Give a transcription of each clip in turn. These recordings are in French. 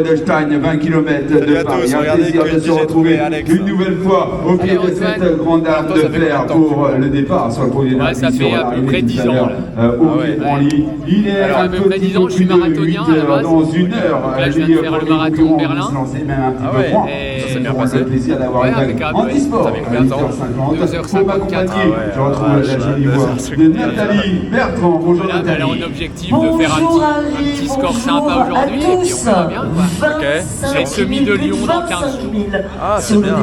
de Stein, 20 km de Paris. Un plaisir de se retrouver une nouvelle fois au pied de cette grande arme de fer pour le départ sur le podium. Ouais, ça fait à peu près 10 ans. Il est à peu près 10 ans, je suis marathonien à la base. dans une heure. Donc là, je viens de faire le marathon de Berlin. Ça s'est bien passé. Plaisir d'avoir Handisport à 2h54. Je retrouve la jolie voix de Nathalie Bertrand. Bonjour Nathalie. Elle a un objectif de faire un petit score sympa aujourd'hui et puis on verra bien. J'ai le semi de Lyon dans 15 jours. Ah, c'est bien.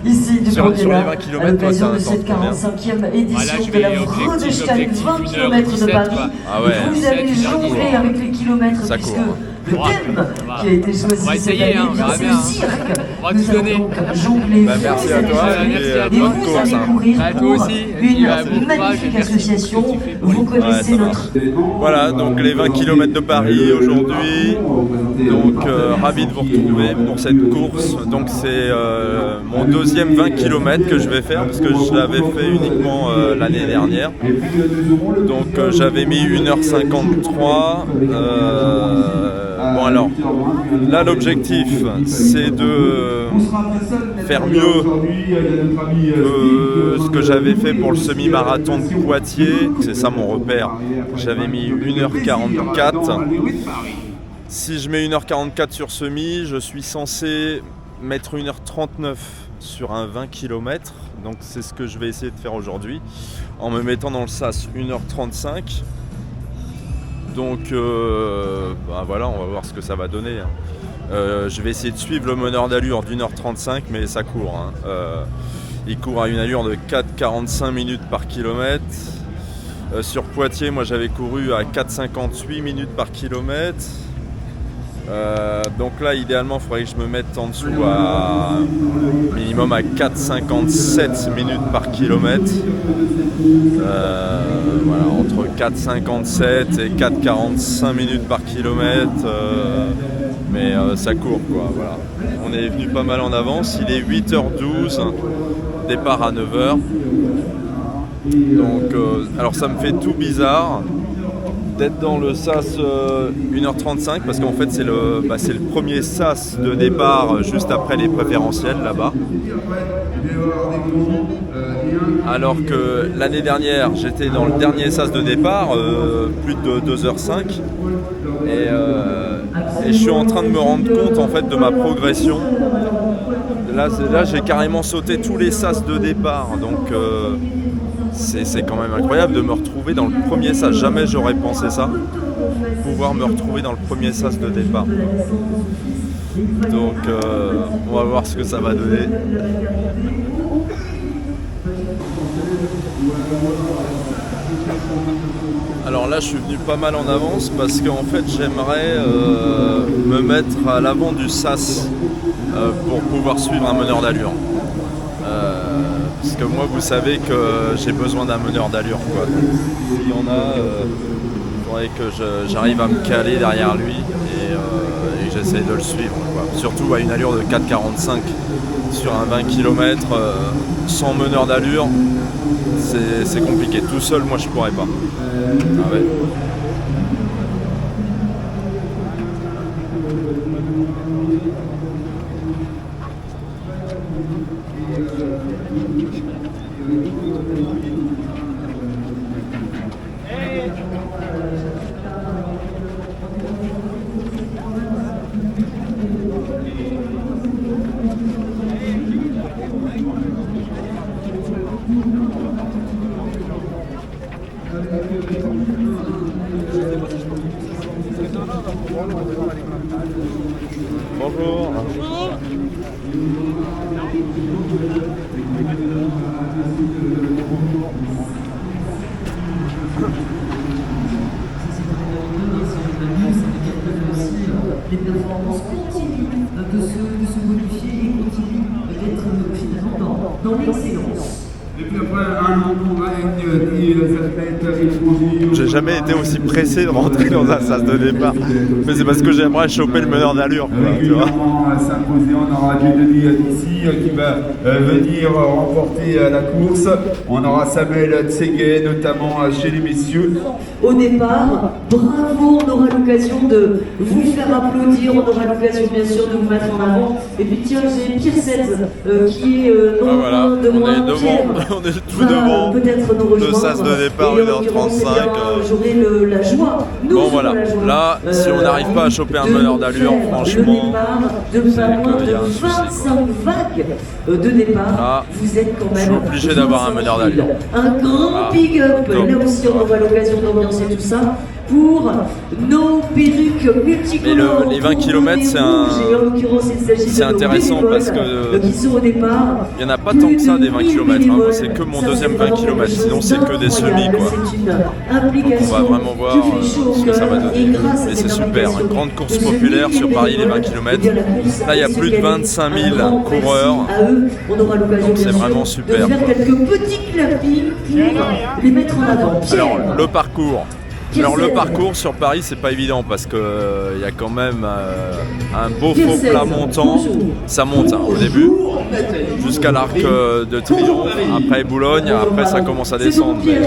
Ici du sur les 20 à km, toi, l'occasion de c'est un cette temps combien? 45e édition je de la vais Vroedestein, objectif 20 km de 1h17, Paris. quoi. Ah ouais. Vous allez 17, jongler avec les kilomètres Ça puisque court, le thème qui a été choisi On va cette essayer, année, on verra c'est bien. le cirque. On va Nous tout allons donner. donc jongler. Merci à toi. Merci à Et toi. vous Bonne allez course, courir Bah, toi pour aussi. Et puis, une bon courage et magnifique merci. association. Vous Ouais, connaissez ça notre... Voilà, donc les 20 km de Paris aujourd'hui. Donc ravi de vous retrouver pour cette course. Donc c'est mon deuxième 20 km que je vais faire parce que je l'avais fait uniquement l'année dernière. Donc j'avais mis 1h53. Bon alors, là l'objectif c'est de faire mieux que ce que j'avais fait pour le semi-marathon de Poitiers. C'est ça mon repère. J'avais mis 1h44. Si je mets 1h44 sur semi, je suis censé mettre 1h39 sur un 20 km. Donc c'est ce que je vais essayer de faire aujourd'hui en me mettant dans le sas 1h35. Donc voilà, on va voir ce que ça va donner. Je vais essayer de suivre le meneur d'allure d'1h35, mais ça court. Il court à une allure de 4,45 minutes par kilomètre. Sur Poitiers, moi j'avais couru à 4,58 minutes par kilomètre. Donc là, idéalement, il faudrait que je me mette en dessous à minimum à 4,57 minutes par kilomètre. Voilà, entre 4,57 et 4,45 minutes par kilomètre. Mais ça court, quoi. Voilà. On est venu pas mal en avance. Il est 8h12, départ à 9h. Donc, alors ça me fait tout bizarre d'être dans le sas 1h35 parce qu'en fait c'est le premier sas de départ juste après les préférentiels là-bas. Alors que l'année dernière j'étais dans le dernier sas de départ, plus de 2h05 et je suis en train de me rendre compte en fait de ma progression. Là j'ai carrément sauté tous les sas de départ, donc c'est quand même incroyable de me retrouver dans le premier sas. Jamais j'aurais pensé ça, pouvoir me retrouver dans le premier sas de départ. Donc on va voir ce que ça va donner. Alors là je suis venu pas mal en avance parce qu'en fait j'aimerais me mettre à l'avant du sas pour pouvoir suivre un meneur d'allure. Parce que moi, vous savez que j'ai besoin d'un meneur d'allure, quoi. S'il y en a, il faudrait que j'arrive à me caler derrière lui et que j'essaie de le suivre, quoi. Surtout à une allure de 4,45 sur un 20 km sans meneur d'allure, c'est compliqué. Tout seul, moi, je pourrais pas. Ah ouais. Bonjour. Les performances continuent de se modifier et continuent d'être finalement dans l'excellence. J'ai jamais été aussi pressé de rentrer dans un sas de départ. Mais c'est parce que j'aimerais choper le meneur d'allure. S'imposer, on aura Denis ici qui va venir remporter la course. On aura Samuel Tseguet notamment chez les messieurs. Au départ, bravo, on aura l'occasion de vous faire applaudir, on aura l'occasion bien sûr de vous mettre en avant. Et puis tiens, j'ai Pierre qui est non voilà, loin de moi. on est devant, on est tout devant peut-être nous rejoindre. Le sas de départ, Et 1h35. J'aurai la joie. Nous Bon aurons voilà, la joie, là, si on n'arrive pas à choper un meneur d'allure, franchement, de pas moins qu'il y de a un souci, 25 vagues de départ, là, vous êtes quand même je suis obligé d'avoir un meneur d'allure. Un grand big up, top. là aussi on aura l'occasion d'ambiancer tout ça pour nos perruques multicolores. Mais les 20 km, c'est intéressant parce que qui sont au départ. il n'y en a pas tant que ça des 20 km, hein. Moi, c'est que mon deuxième 20 km, sinon c'est que des semis quoi. Donc on va vraiment voir ce que ça va donner. Et c'est super, une grande course populaire sur Paris les 20 km. Là il y a plus de 25 000 coureurs, donc c'est vraiment super. De faire quelques petits clapis pour les mettre en avant. Alors le parcours. Alors le parcours sur Paris c'est pas évident parce que il y a quand même un beau faux plat montant, ça monte hein, au début jusqu'à l'arc de Triomphe, après Boulogne, après ça commence à descendre. Et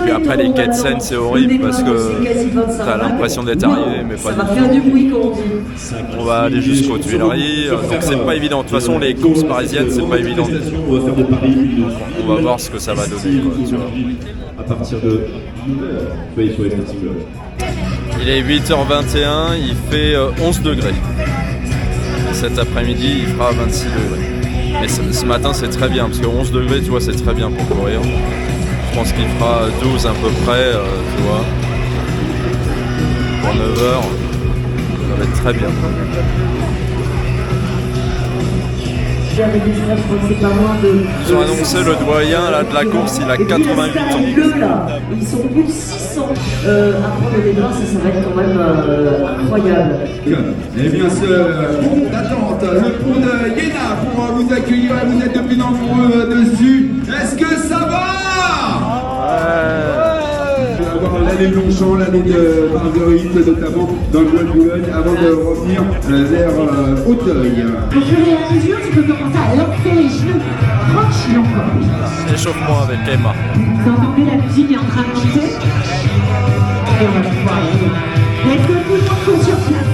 puis après les quais de Seine c'est horrible parce que t'as l'impression d'être arrivé mais pas du tout. On va aller jusqu'aux Tuileries, donc c'est pas évident. De toute façon les courses parisiennes c'est pas évident. On va voir ce que ça va donner quoi, tu vois. À partir de 9h, sur les starting blocks. Il est 8h21, il fait 11 degrés. Cet après-midi, il fera 26 degrés. Mais ce matin, c'est très bien, parce que 11 degrés, tu vois, c'est très bien pour courir. Je pense qu'il fera 12 à peu près, tu vois. Pour 9h, ça va être très bien. Ils ont annoncé le doyen là, de la course, il a 88 ans. Ils sont plus de 600 à prendre des bras, ça va être quand même incroyable. Et bien sûr, d'attente, le pont de Iéna pour vous accueillir, vous êtes de plus nombreux dessus. Est-ce que ça va? L'année de Longchamp, l'année de Marguerite, notamment dans le Bois de Boulogne, avant de revenir vers Auteuil. Au fur et à mesure, tu peux commencer à lancer les genoux. Tranquille encore. Échauffement avec Emma. Vous entendez la musique est en train de monter. Et on va pouvoir y aller. Est-ce que tout le monde court sur place?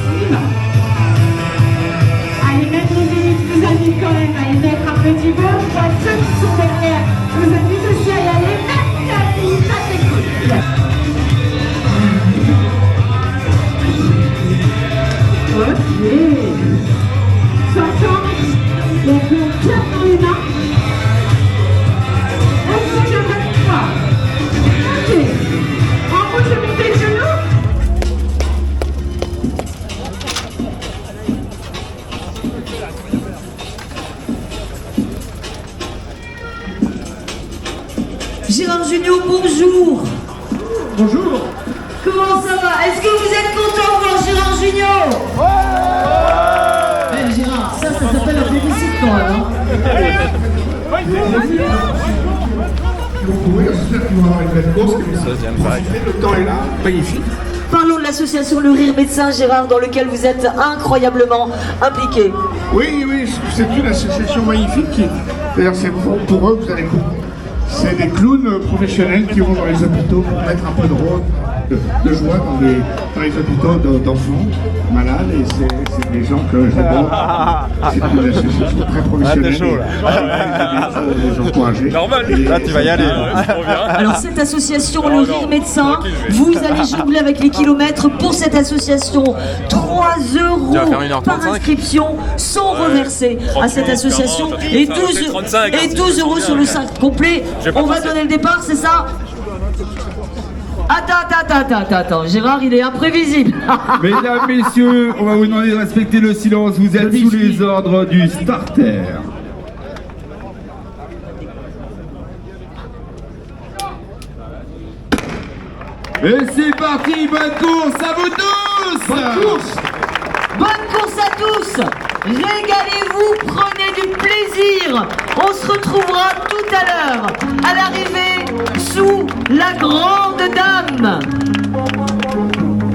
Allez mettre les amis quand même, allez mettre un petit peu. Pour ceux qui sont derrière, je vous invite aussi à y aller. Merci à vous, ça c'est cool. Ok. J'entends les pieds dans les mains. On se met avec toi. Ok. En haut, je mets tes genoux. Gérard Jugnot, bonjour. Bonjour. Comment ça va? Est-ce que vous êtes content de voir Gérard Jugnot? Ouais. Gérard, ça s'appelle un plébiscite quand même. Hein. J'espère qu'ils vont avoir une belle course. Le temps est là, magnifique. Parlons de l'association Le Rire Médecin, Gérard, dans lequel vous êtes incroyablement impliqué. Oui, c'est une association magnifique. D'ailleurs, c'est pour eux, vous allez comprendre. C'est des clowns professionnels qui vont dans les hôpitaux pour mettre un peu de joie dans les hôpitaux d'enfants malades. Et c'est des gens que j'adore. C'est une association très professionnelle. T'es chaud là. Des gens encouragés. Normal. Là, tu vas y aller. Alors cette association Le Rire Médecin, vous allez jongler avec les kilomètres pour cette association. 3 Tu vas faire 1h35. € par inscription sont reversés à cette association et 12 € sur le sac complet. On va donner le départ, c'est ça? Attends, Gérard, il est imprévisible. Mesdames, messieurs, on va vous demander de respecter le silence. Vous êtes sous les ordres du starter. Et c'est parti, bonne course à vous tous! Bonne course à tous. Régalez-vous, prenez du plaisir. On se retrouvera tout à l'heure à l'arrivée sous la grande dame.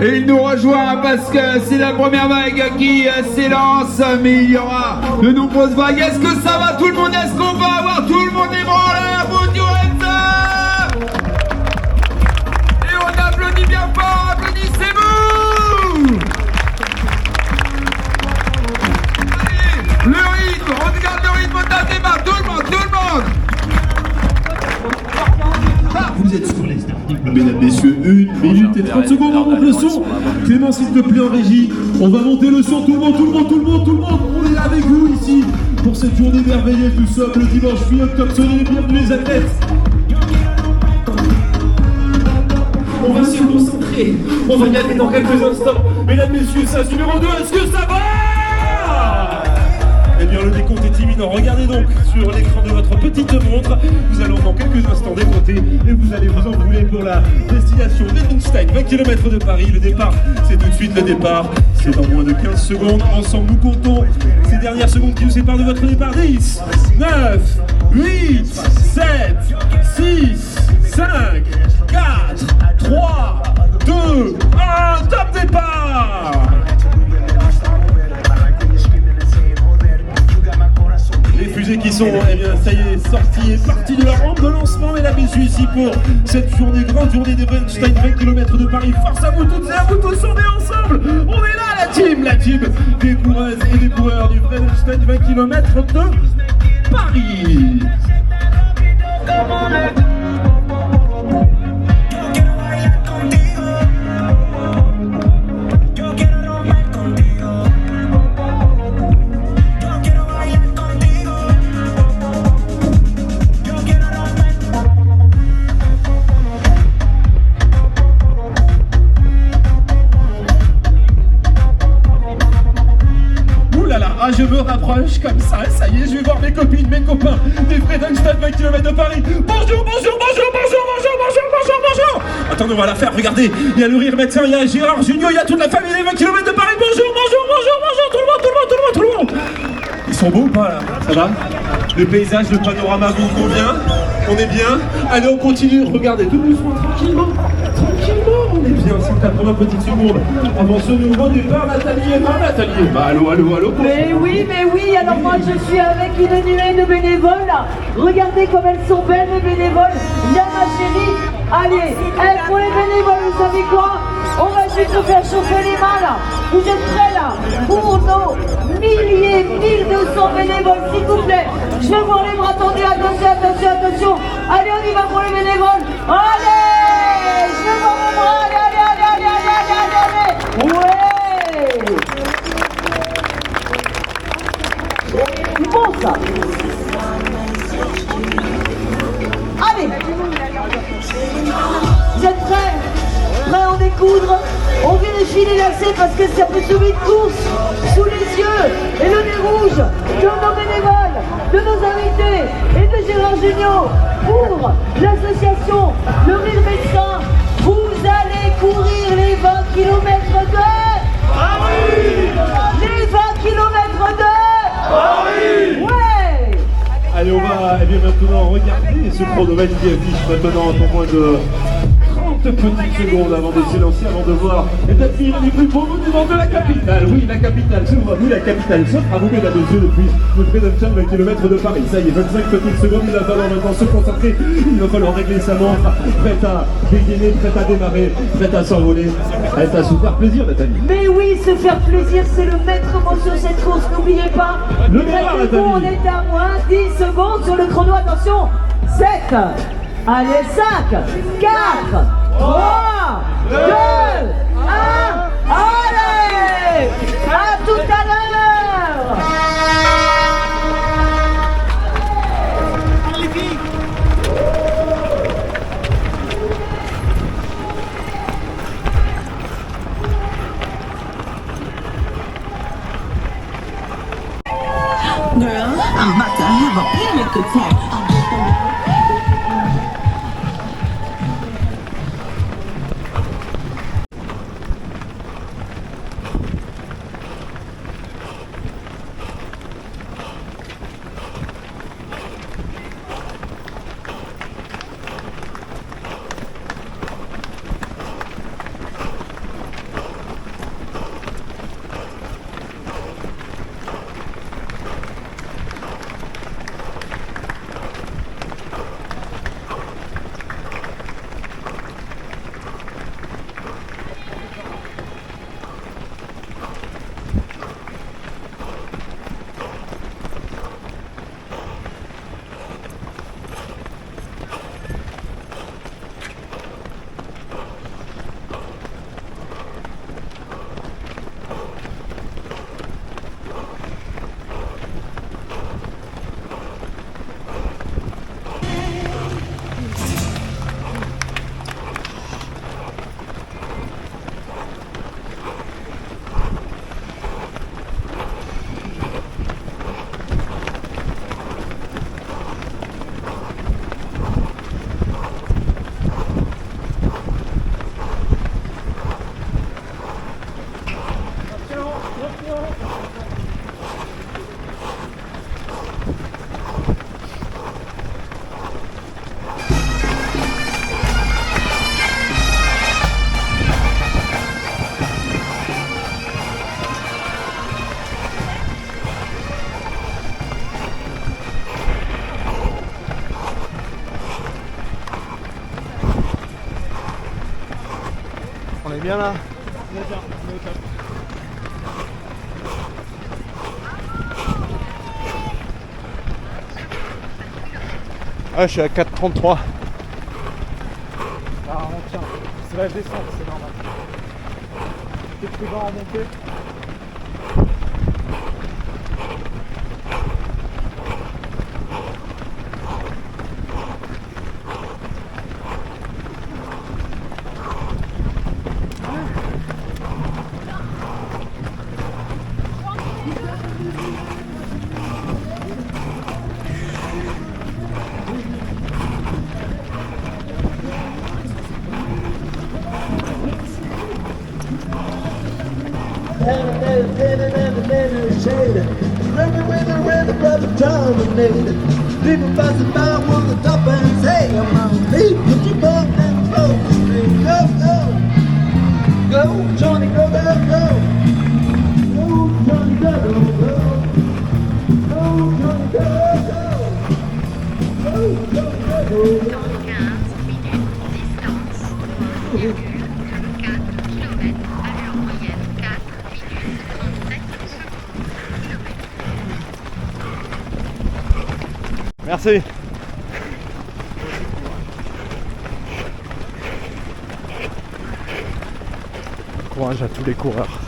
Et il nous rejoint parce que c'est la première vague qui s'élance, mais il y aura de nombreuses vagues. Est-ce que ça va tout le monde? Est-ce qu'on va avoir tout le monde ébranlé à bout du rêve? Et on applaudit bien fort, applaudissez-vous! Allez, le rythme, on regarde le rythme au débat, tout le monde, tout le monde! Vous êtes sur les starting blocks. Mesdames, messieurs, 1 minute et 30 secondes, on monte le son. Clément, s'il te plaît, en régie. On va monter le son, tout le monde, tout le monde, tout le monde, tout le monde. On est avec vous ici pour cette journée merveilleuse. Nous sommes le dimanche 8 octobre. Soyez les bienvenus, les athlètes. On va se concentrer. On va y aller dans quelques instants. Mesdames, messieurs, ça, numéro 2, est-ce que ça va? Eh bien, le décompte est imminent. Regardez donc sur l'écran de votre petite montre. Nous allons dans quelques instants décompter et vous allez vous enrouler pour la destination Wettstein, 20 km de Paris. Le départ, c'est tout de suite le départ. C'est dans moins de 15 secondes. Ensemble, nous comptons ces dernières secondes qui nous séparent de votre départ. 10, 9, 8, 7, 6, 5, 4, 3, 2, 1. Top départ! Les fusées qui sont, eh bien, ça y est, sorties et parties de leur rampe de lancement, mesdames et messieurs, ici pour cette journée, grande journée des Wettstein, 20 km de Paris. Force à vous toutes et à vous tous, on est ensemble, on est là, la team des coureuses et des coureurs du Wettstein, 20 km de Paris. Ah, je me rapproche comme ça y est, je vais voir mes copines, mes copains des Wettstein 20 km de Paris. Bonjour. Attendez, on va la faire, regardez, il y a le rire médecin, il y a Gérard Junior, il y a toute la famille des 20 km de Paris. Bonjour, tout le monde. Ils sont beaux ou pas là? Ça va? Le paysage, le panorama vous convient? On est bien? Allez, on continue, regardez, tout doucement, tranquillement, on est bien, c'est ta première petite seconde. Avant ce nouveau départ, Nathalie Emma, allô. Mais oui, alors moi je suis avec une nuée de bénévoles. Regardez comme elles sont belles mes bénévoles. Viens ma chérie. Allez, pour les bénévoles, vous savez quoi? On va juste nous faire chauffer les mains là. Vous êtes prêts là? Pour nos 1200 bénévoles, s'il vous plaît. Je veux voir les bras tendus, attention. Allez, on y va pour les bénévoles. Allez, je veux voir les bras, allez. Ouais. Bon ça. Allez. Vous êtes prêts? Prêts à en découdre? On vérifie les lacets parce que ça peut sauver de course sous les yeux et le nez rouge de nos bénévoles, de nos invités et de Gérard Junior pour l'association Le Rire Médecin. Vous allez courir les 20 km de Paris. Les 20 km de Paris. Ouais. Allez, on va maintenant regarder ce chronomètre qui affiche maintenant pour moins de 30 petites secondes avant de s'élancer, avant de voir l'admirer les plus beaux monuments de la capitale. Oui, la capitale s'ouvre à vous, la capitale s'offre à vous, mesdames et messieurs, depuis le Wettstein 20 km de Paris. Ça y est, 25 petites secondes, il va falloir maintenant se concentrer, il va falloir régler sa montre, prête à dégainer, prête à démarrer, prête à s'envoler, prête à se faire plaisir, Nathalie. Mais oui, se faire plaisir, c'est le maître mot sur cette course, n'oubliez pas. Le départ, Nathalie. On est à moins 10 secondes sur le chrono, attention. 7, allez, 5, 4, 3, 2, 1, allez. À tout à l'heure. Girl, I'm about to have a panic attack. bien là? Ah, je suis à 4,33. Ah, on tient. C'est la descente, c'est normal. T'es prudent en montée. People passing by with the top and say, I'm on leave, put your butt and go, go, go, go, Johnny, go, go, go, go, Johnny, go, go, go, Johnny, go, go, go, Johnny, go, go. Dans 15 minutes, distance 3,4 km, allure moyenne 4 minutes 37 secondes. Merci. Courage à tous les coureurs.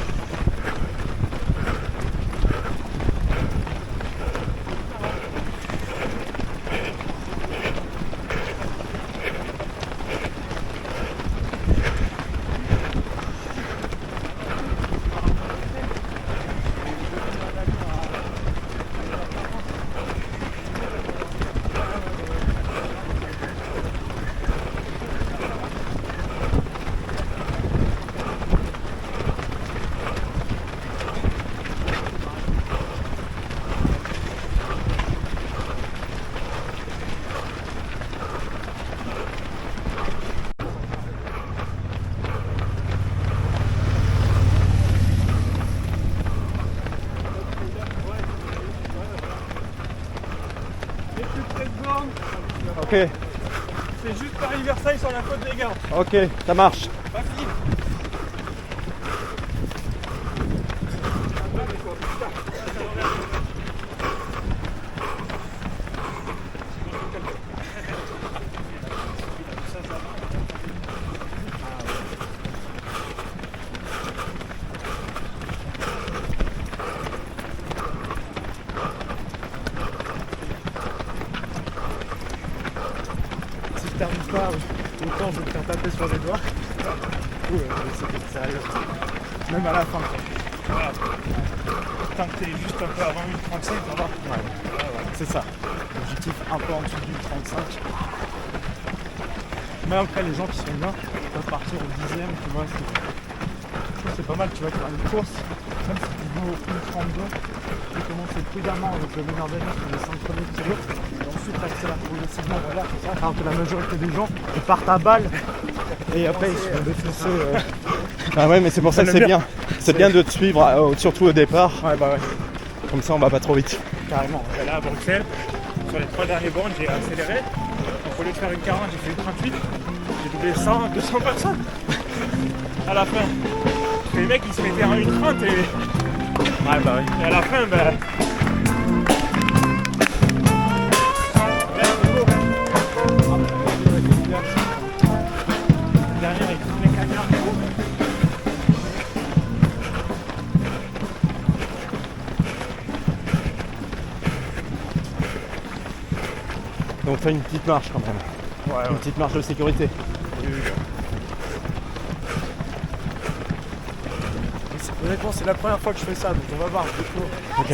Ok. C'est juste Paris-Versailles sur la côte des Gardes. Ok, ça marche. Facile. Si je termine pas, autant je vais te faire taper sur les doigts. C'est sérieux. Même à la fin. Voilà. Tant que t'es juste un peu avant 1,35, ça va. Ouais. C'est ça. L'objectif un peu en dessous du 35. Mais après, les gens qui sont bien peuvent partir au 10e, tu vois. C'est pas mal, tu vas faire une course. Même si tu vas au 1,32, tu commences prudemment avec le meilleur des sur les 5 premiers kilos. Et ensuite, tu accélères progressivement. Voilà, c'est ça. Alors que la majorité des gens, ils partent à balle. Et après, ils se font défoncer. Ah ouais, mais c'est pour ça que c'est bien. C'est bien de te suivre, surtout au départ. Ouais, bah ouais. Comme ça, on va pas trop vite. Carrément. Là, à Bruxelles, sur les 3 derniers bornes, j'ai accéléré. Donc, au lieu de faire une 40, j'ai fait une 38. J'ai doublé 100, 200 personnes. À la fin. Les mecs, ils se mettaient en 1,30 et... Ouais, bah oui. Et à la fin, bah... Derrière, ils tournent les camions. Donc fais une petite marche quand même. Ouais, Une petite marche de sécurité. Honnêtement, c'est la première fois que je fais ça, donc on va voir. Ok.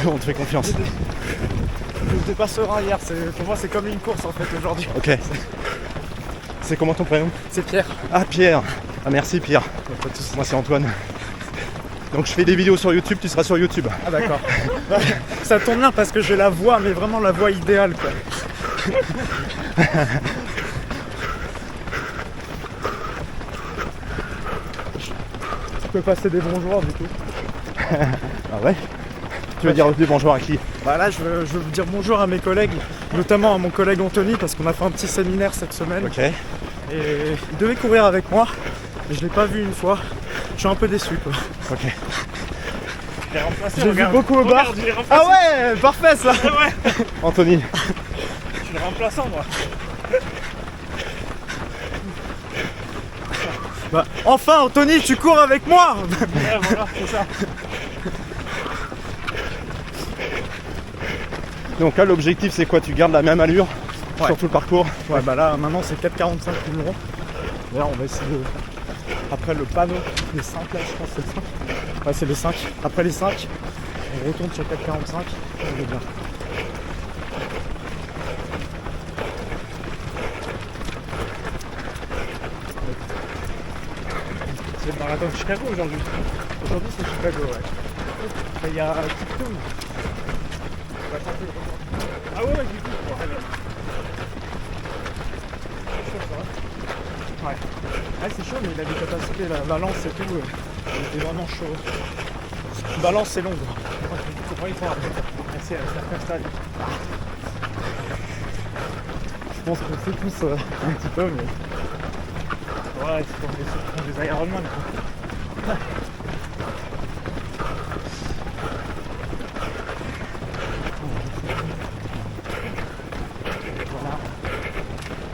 On te fait confiance. Je dépasserai hier, pour moi c'est comme une course en fait aujourd'hui. Ok. C'est comment ton prénom? C'est Pierre. Ah Pierre. Ah merci Pierre. Pas de soucis. Moi c'est Antoine. Donc je fais des vidéos sur YouTube, tu seras sur YouTube. Ah d'accord. Ça tombe bien parce que j'ai la voix, mais vraiment la voix idéale quoi. Tu peux passer des bonjours du coup. Ah ouais? Tu veux dire des bonjour à qui? Bah là je veux vous dire bonjour à mes collègues, notamment à mon collègue Anthony parce qu'on a fait un petit séminaire cette semaine. Ok. Et il devait courir avec moi, mais je l'ai pas vu une fois. Je suis un peu déçu quoi. Ok. J'ai vu beaucoup au bar. Ah ouais, parfait ça. Ouais. Anthony. Je suis le remplaçant moi. Bah, enfin Anthony, tu cours avec moi. Ouais, voilà, c'est ça. Donc là l'objectif c'est quoi? Tu gardes la même allure sur tout le parcours? Ouais bah là maintenant c'est 4,45 km. D'ailleurs on va essayer de... Après le panneau, les 5 là je pense que c'est le 5. Ouais c'est les 5. Après les 5, on retourne sur 4,45 et on est bien. C'est le marathon de Chicago aujourd'hui. Aujourd'hui c'est Chicago ouais. Il y a Tipton. Ah ouais, j'ai vu. Ouais. Ah, c'est chaud, mais il a des capacités, la balance et tout. Il était vraiment chaud. Balance, c'est long. C'est pas une fois. C'est installé. Je pense qu'on fait tous un petit peu, mais. Ouais, c'est comme des Ironman.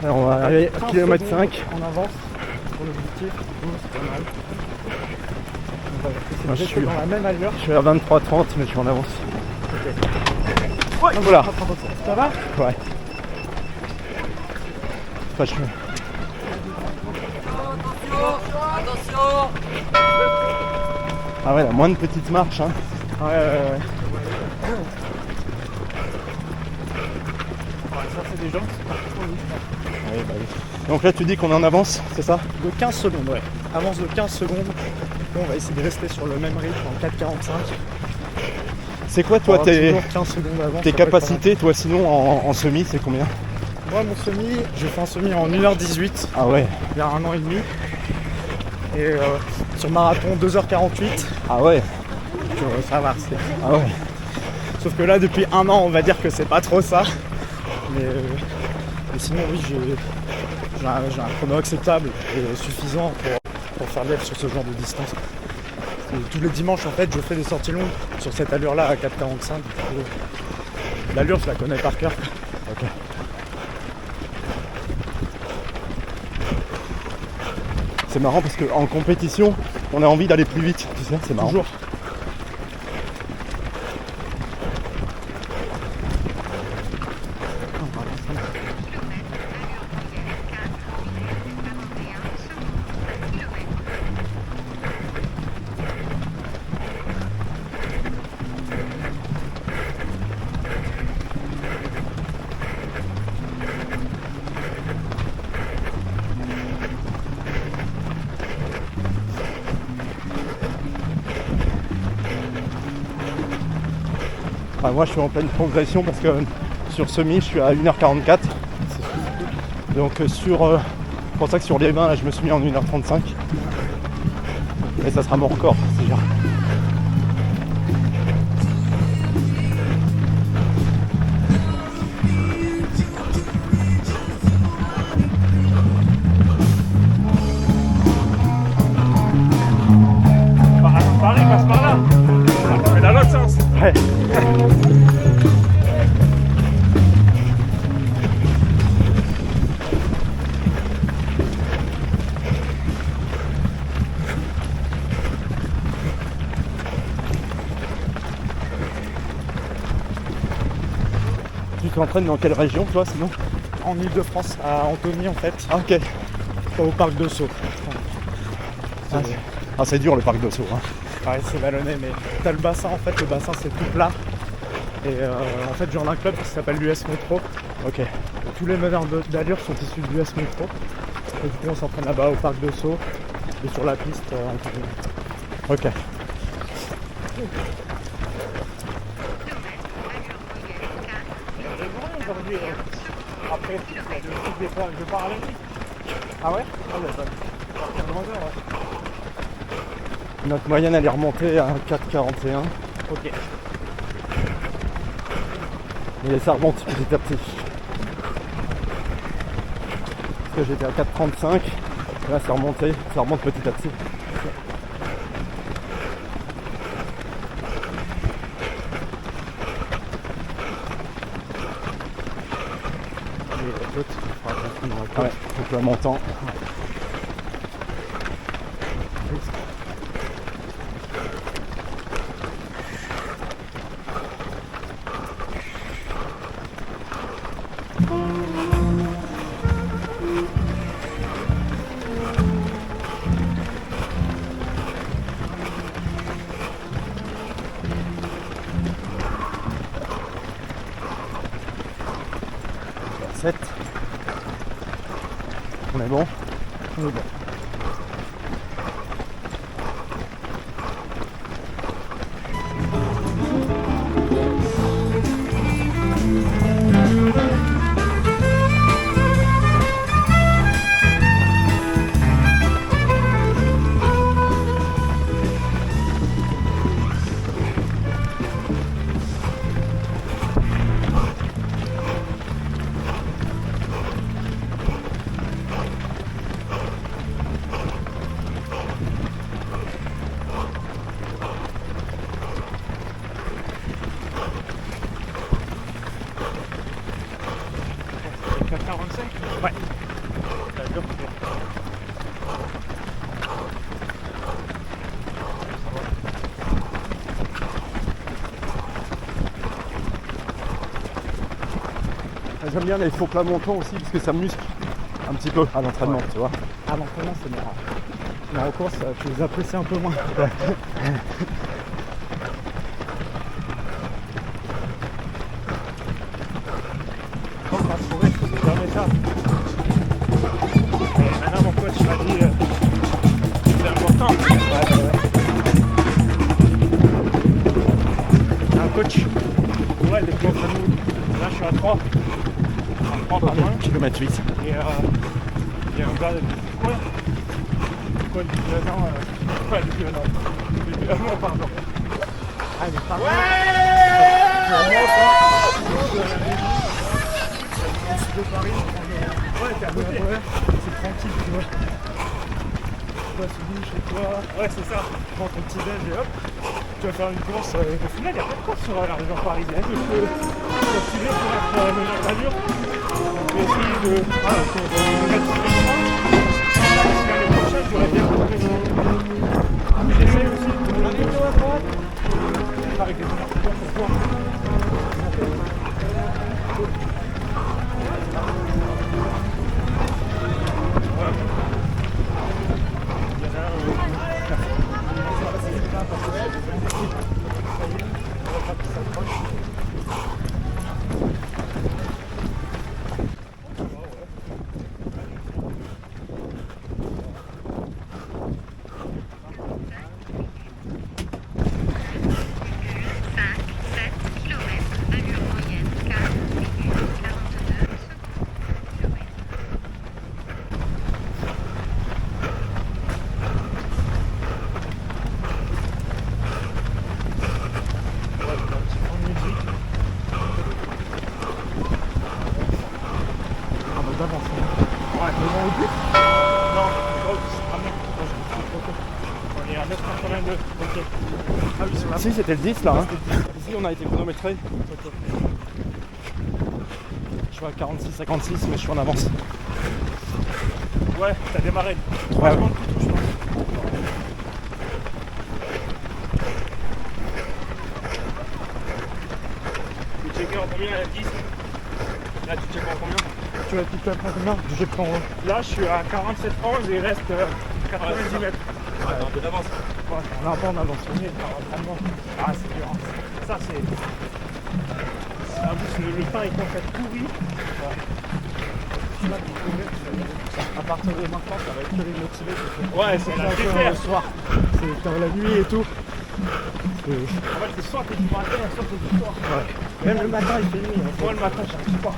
Alors on va arriver à km 5. On avance pour l'objectif, c'est pas mal. Moi, je suis dans la même allure. Je suis à 23,30 mais je suis en avance. Ok. Ouais, donc voilà. Ça va? Ouais. Enfin, je suis... Attention. Ah ouais, la moindre petite marche hein. Ouais. Ça c'est des gens qui sont pas trop vite. Oui, bah oui. Donc là tu dis qu'on est en avance, c'est ça? De 15 secondes, ouais. Avance de 15 secondes. On va essayer de rester sur le même rythme en 4,45. C'est quoi toi tes tes capacités toi sinon en semi, c'est combien? Moi mon semi, j'ai fait un semi en 1h18. Ah ouais. Il y a 1 an et demi. Et sur marathon 2h48. Ah ouais. Ça va. Ah ouais. Sauf que là depuis 1 an on va dire que c'est pas trop ça. Mais sinon oui j'ai un chrono acceptable et suffisant pour faire l'EF sur ce genre de distance. Et tous les dimanches en fait je fais des sorties longues sur cette allure là à 4,45. L'allure je la connais par cœur. Ok. C'est marrant parce qu'en compétition on a envie d'aller plus vite, tu sais, c'est marrant. Toujours. Enfin, moi je suis en pleine progression parce que sur semi je suis à 1h44. Donc c'est pour ça que sur les 20 là, je me suis mis en 1h35. Et ça sera mon record, c'est sûr. Paris passe par là. Mais dans l'autre sens. Ouais. Tu t'entraînes dans quelle région toi sinon? En Ile-de-France, à Antony en fait. Ah ok. Au parc de Sceaux. C'est dur le parc de Sceaux. Hein. Ouais, c'est vallonné, mais t'as le bassin en fait, le bassin c'est tout plat. Et en fait, j'ai un club qui s'appelle l'US Métro. Ok. Et tous les meneurs d'allure sont issus de l'US Métro. Et du coup, on s'entraîne là-bas au parc de Sceaux et sur la piste en Paris. Ok. Après, je pars à la nuit. Ah ouais? Ah ouais, ça va. Notre moyenne elle est remontée à 4,41. Ok. Et ça remonte petit à petit. que j'étais à 4,35. Là, ça remonte petit à petit. Ouais, donc là, montant. On est bon. On est bon. Ouais. J'aime bien les faux plats montants aussi parce que ça me muscle un petit peu à l'entraînement, tu vois. À l'entraînement, c'est marrant. Mais en course, tu les apprécies un peu moins. Maintenant, mon coach m'a dit c'est important. Un coach, ouais, les courses à nous. Là, je suis à 3. À 3 par loin. Kilomètre 8. Et il y a un gars qui dit quoi depuis 2 ans depuis 1 an, pardon. Ah, il est pas mal. De Paris, ouais, t'es à côté. Ouais, c'est tranquille, tu vois. Tu passes une nuit chez toi. Ouais, c'est ça. Tu prends ton petit déj et hop, tu vas faire une course. Au final, il y a pas de course sur la région parisienne. Il faut s'activer pour être meilleur d'allure. On peut essayer de mettre sur les points. L'année prochaine, j'aurais bien progressé. Mais j'essaie aussi de donner l'eau à droite. Avec des énergies pour voir. Si, c'était le 10 là. Hein. Ici, on a été chronométré. Je suis à 46-56, mais je suis en avance. Ouais, t'as démarré. Ouais. Je pense. Tu checkes en combien à 10? Là, tu checkes en combien? Tu checkes en combien? Je prends. Là, je suis à 47,11 et il reste 90 mètres. Ouais, un peu d'avance. Ouais, on a un peu en avance. Ah, c'est dur. Ça, c'est. En plus, le pain est complètement pourri. À partir de maintenant, ça va être très motivé. Ouais, c'est la défaite le soir. C'est dans la nuit et tout. En fait, c'est soit que du matin, soit que du soir. Ouais. Même le matin, il fait nuit. Moi, le matin, j'arrive pas.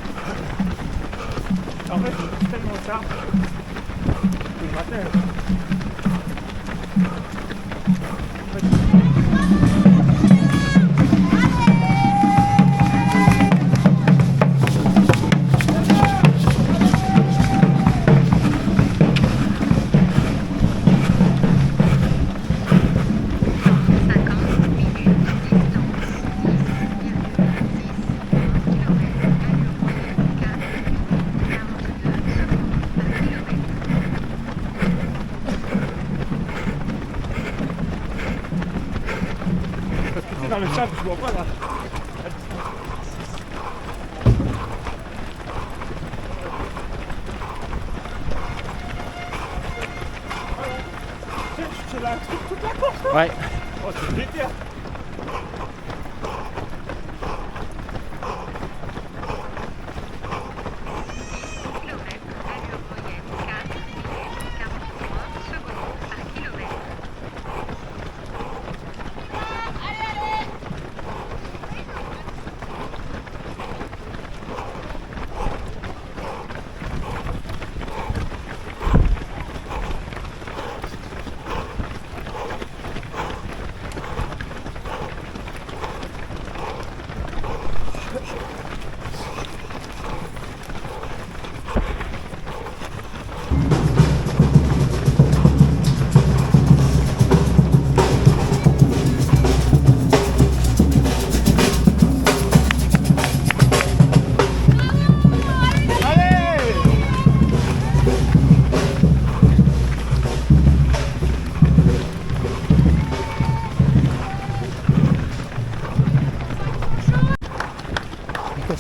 En fait, c'est tellement tard que le matin. dans le chat, je vois pas là. C'est la toute la course là. Ouais. Oh, c'est déter.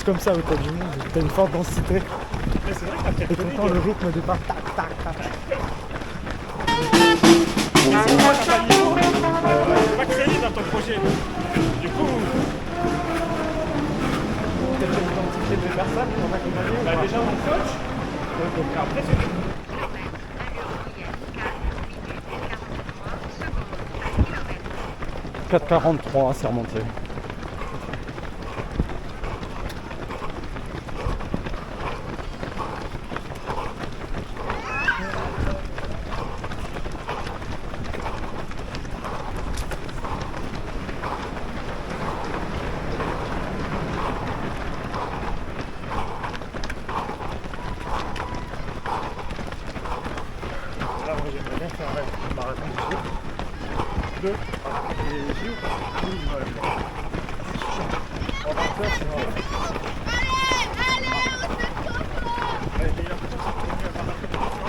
Comme ça où t'as du monde, t'as une forte densité. Mais c'est vrai que Et tout le temps le rythme de pas tac tac tac. c'est pas créé dans ton projet. Du coup, Peut-être l'identité des personnes pour m'accompagner. bah déjà mon coach. Et après c'est tout. 4,43, c'est remonté. Là, moi j'aimerais bien faire un marathon de jour. Deux. Et jour. Oui, voilà. En 20 heures, c'est vrai. Allez, il y a l'impression que c'est revenu à faire la compétition.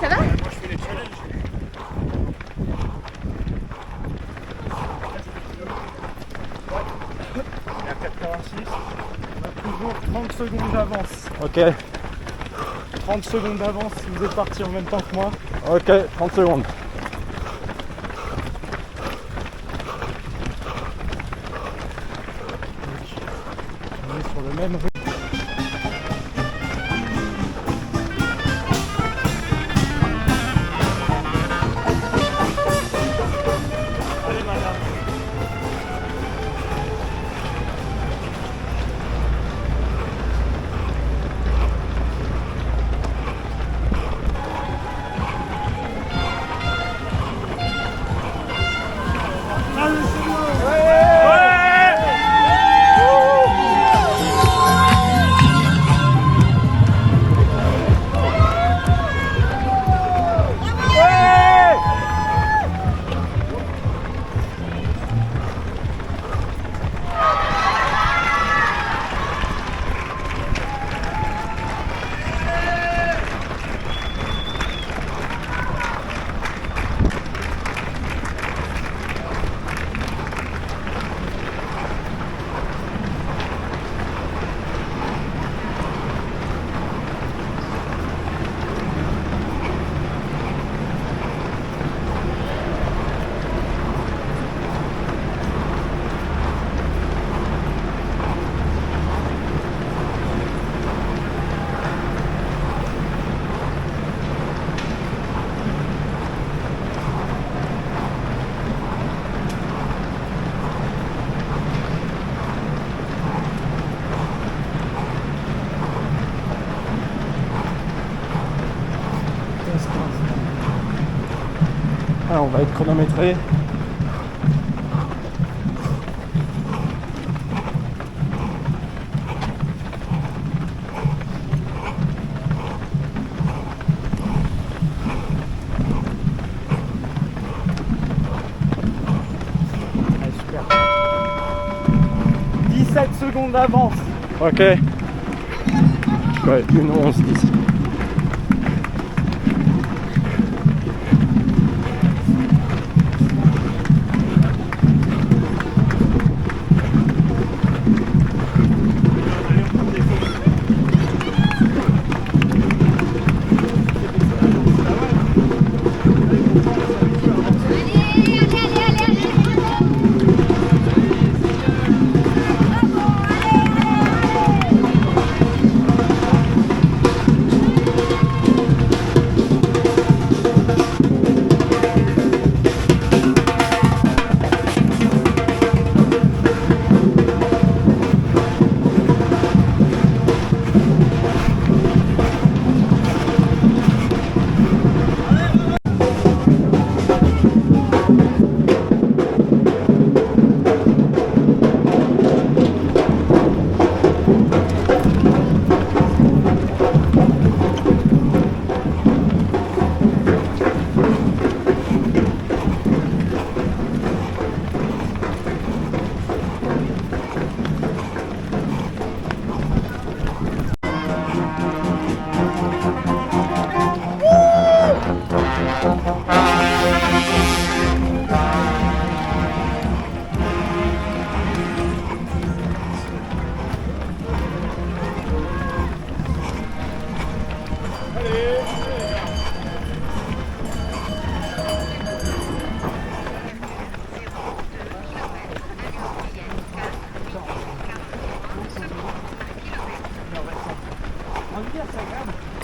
Ça va? Moi je fais les challenges. Et à 4,46, On a toujours 30 secondes d'avance. Ok. 30 secondes d'avance si vous êtes partis en même temps que moi. Ok, 30 secondes. On est sur le même rythme. allez madame. Ah, on va être chronométré. secondes d'avance. Ok. Ouais, 1:11:10.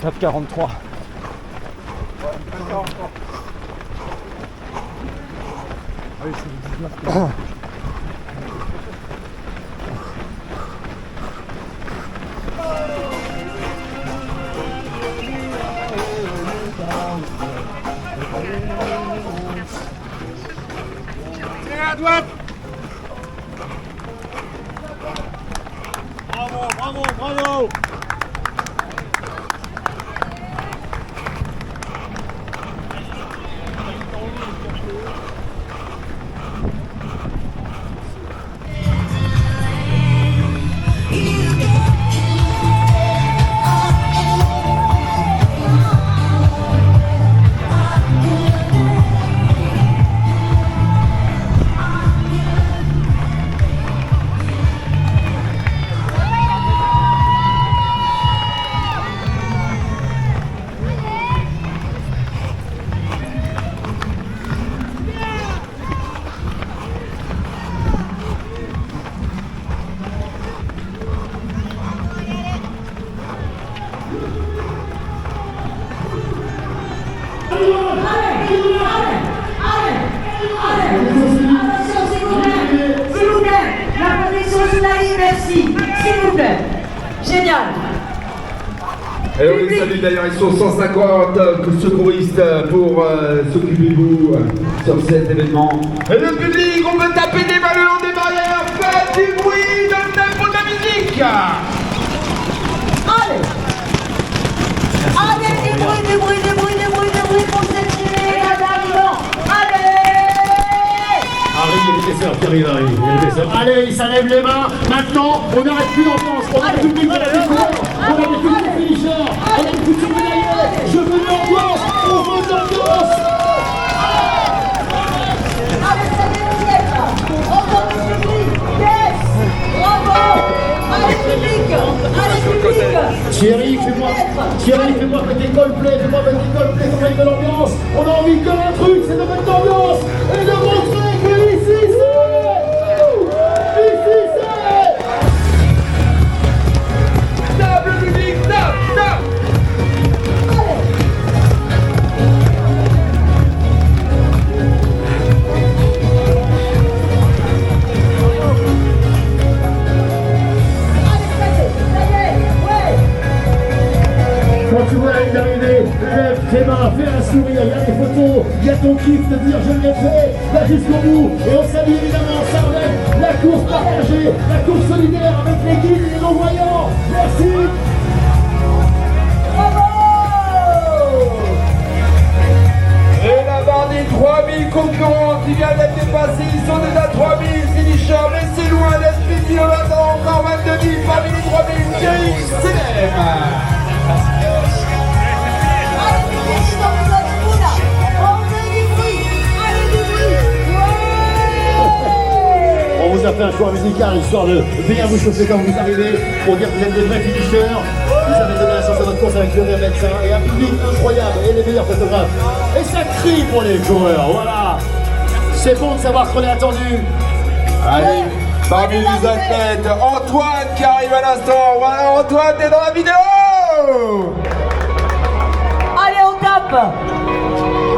« 4:43. Ah oui, c'est le 19. À droite. Bravo, bravo, bravo. Merci, s'il vous plaît. Génial. Et on les salue d'ailleurs, ils sont 150 secouristes pour s'occuper de vous sur cet événement. Et le public, on peut taper des ballons, des barrières, faites du bruit, de tempo de la musique. Allez. Allez, du bruit, du bruit, du bruit, du bruit, du bruit pour cette tirée à l'arrivant. Allez. Arrive, il y a des caisseurs qui arrivent, arrive. Il y a des caisseurs. Allez, il s'enlève les mains. Maintenant, on n'arrête plus l'ambiance. On a le public de la victoire. On a des publics finisseurs. On a des futurs médaillés. Je veux de l'ambiance. On veut de l'ambiance. Allez, ça vient là. Encore le public. Yes. Bravo. Allez, public. Allez, public. Thierry, fais-moi péter Coldplay. Fais-moi péter Coldplay. On met de l'ambiance. On a envie qu'un truc, c'est de mettre de l'ambiance et de montrer que ici c'est. Ici c'est. Tape le public, tape, tape. Quand tu vois la ligne d'arrivée, lève tes mains, fais un sourire, il y a des photos, il y a ton kiff de dire je l'ai fait, va jusqu'au bout. Et on salue évidemment Sarlet, la course partagée, la course solidaire avec les guides et les non-voyants. Merci. Et la barre des 3000 concurrents qui viennent d'être dépassés. Ils sont déjà 3000 finishers, mais c'est loin d'être fini. On attend encore 22 000 parmi les 3000. Thierry Célèbre. On vous a fait un choix musical histoire de bien vous chauffer quand vous arrivez, pour dire que vous êtes des vrais finishers. Vous avez donné la chance à votre course avec le médecin et un public incroyable et les meilleurs photographes. Et ça crie pour les coureurs, voilà. C'est bon de savoir qu'on est attendu. Allez, parmi les athlètes, Antoine qui arrive à l'instant. Voilà, Antoine, t'es dans la vidéo. Allez, on tape.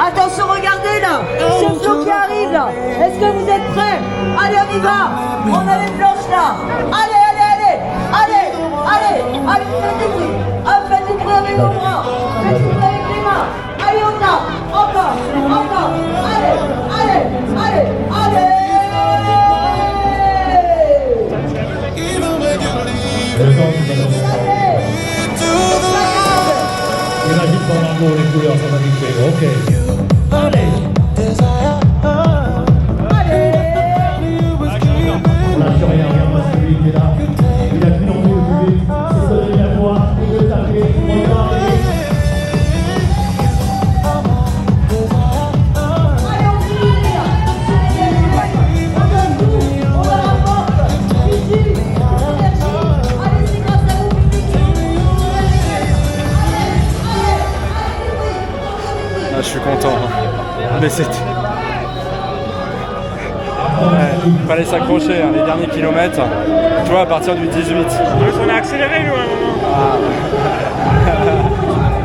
Attention, regardez là. C'est Flo qui arrive là. Est-ce que vous êtes prêts? Allez, on y va. On a les planches là. Allez, allez, allez. Allez, allez, allez, faites du bruit. Ah, faites du bruit avec vos bras. Faites du bruit avec les mains. Allez, on tape. Encore, encore. Allez, allez, allez, allez. Imagine ton amour, les couleurs, ça va vite. Ok. Allez. On lâche rien, regarde ce public qui est là. Il a plus d'envie au public. C'est se donner la voix et de taper. On y va arriver. Je suis content, mais c'était... Ouais, fallait s'accrocher, hein, les derniers kilomètres, tu vois, à partir du 18. On a accéléré nous à un moment.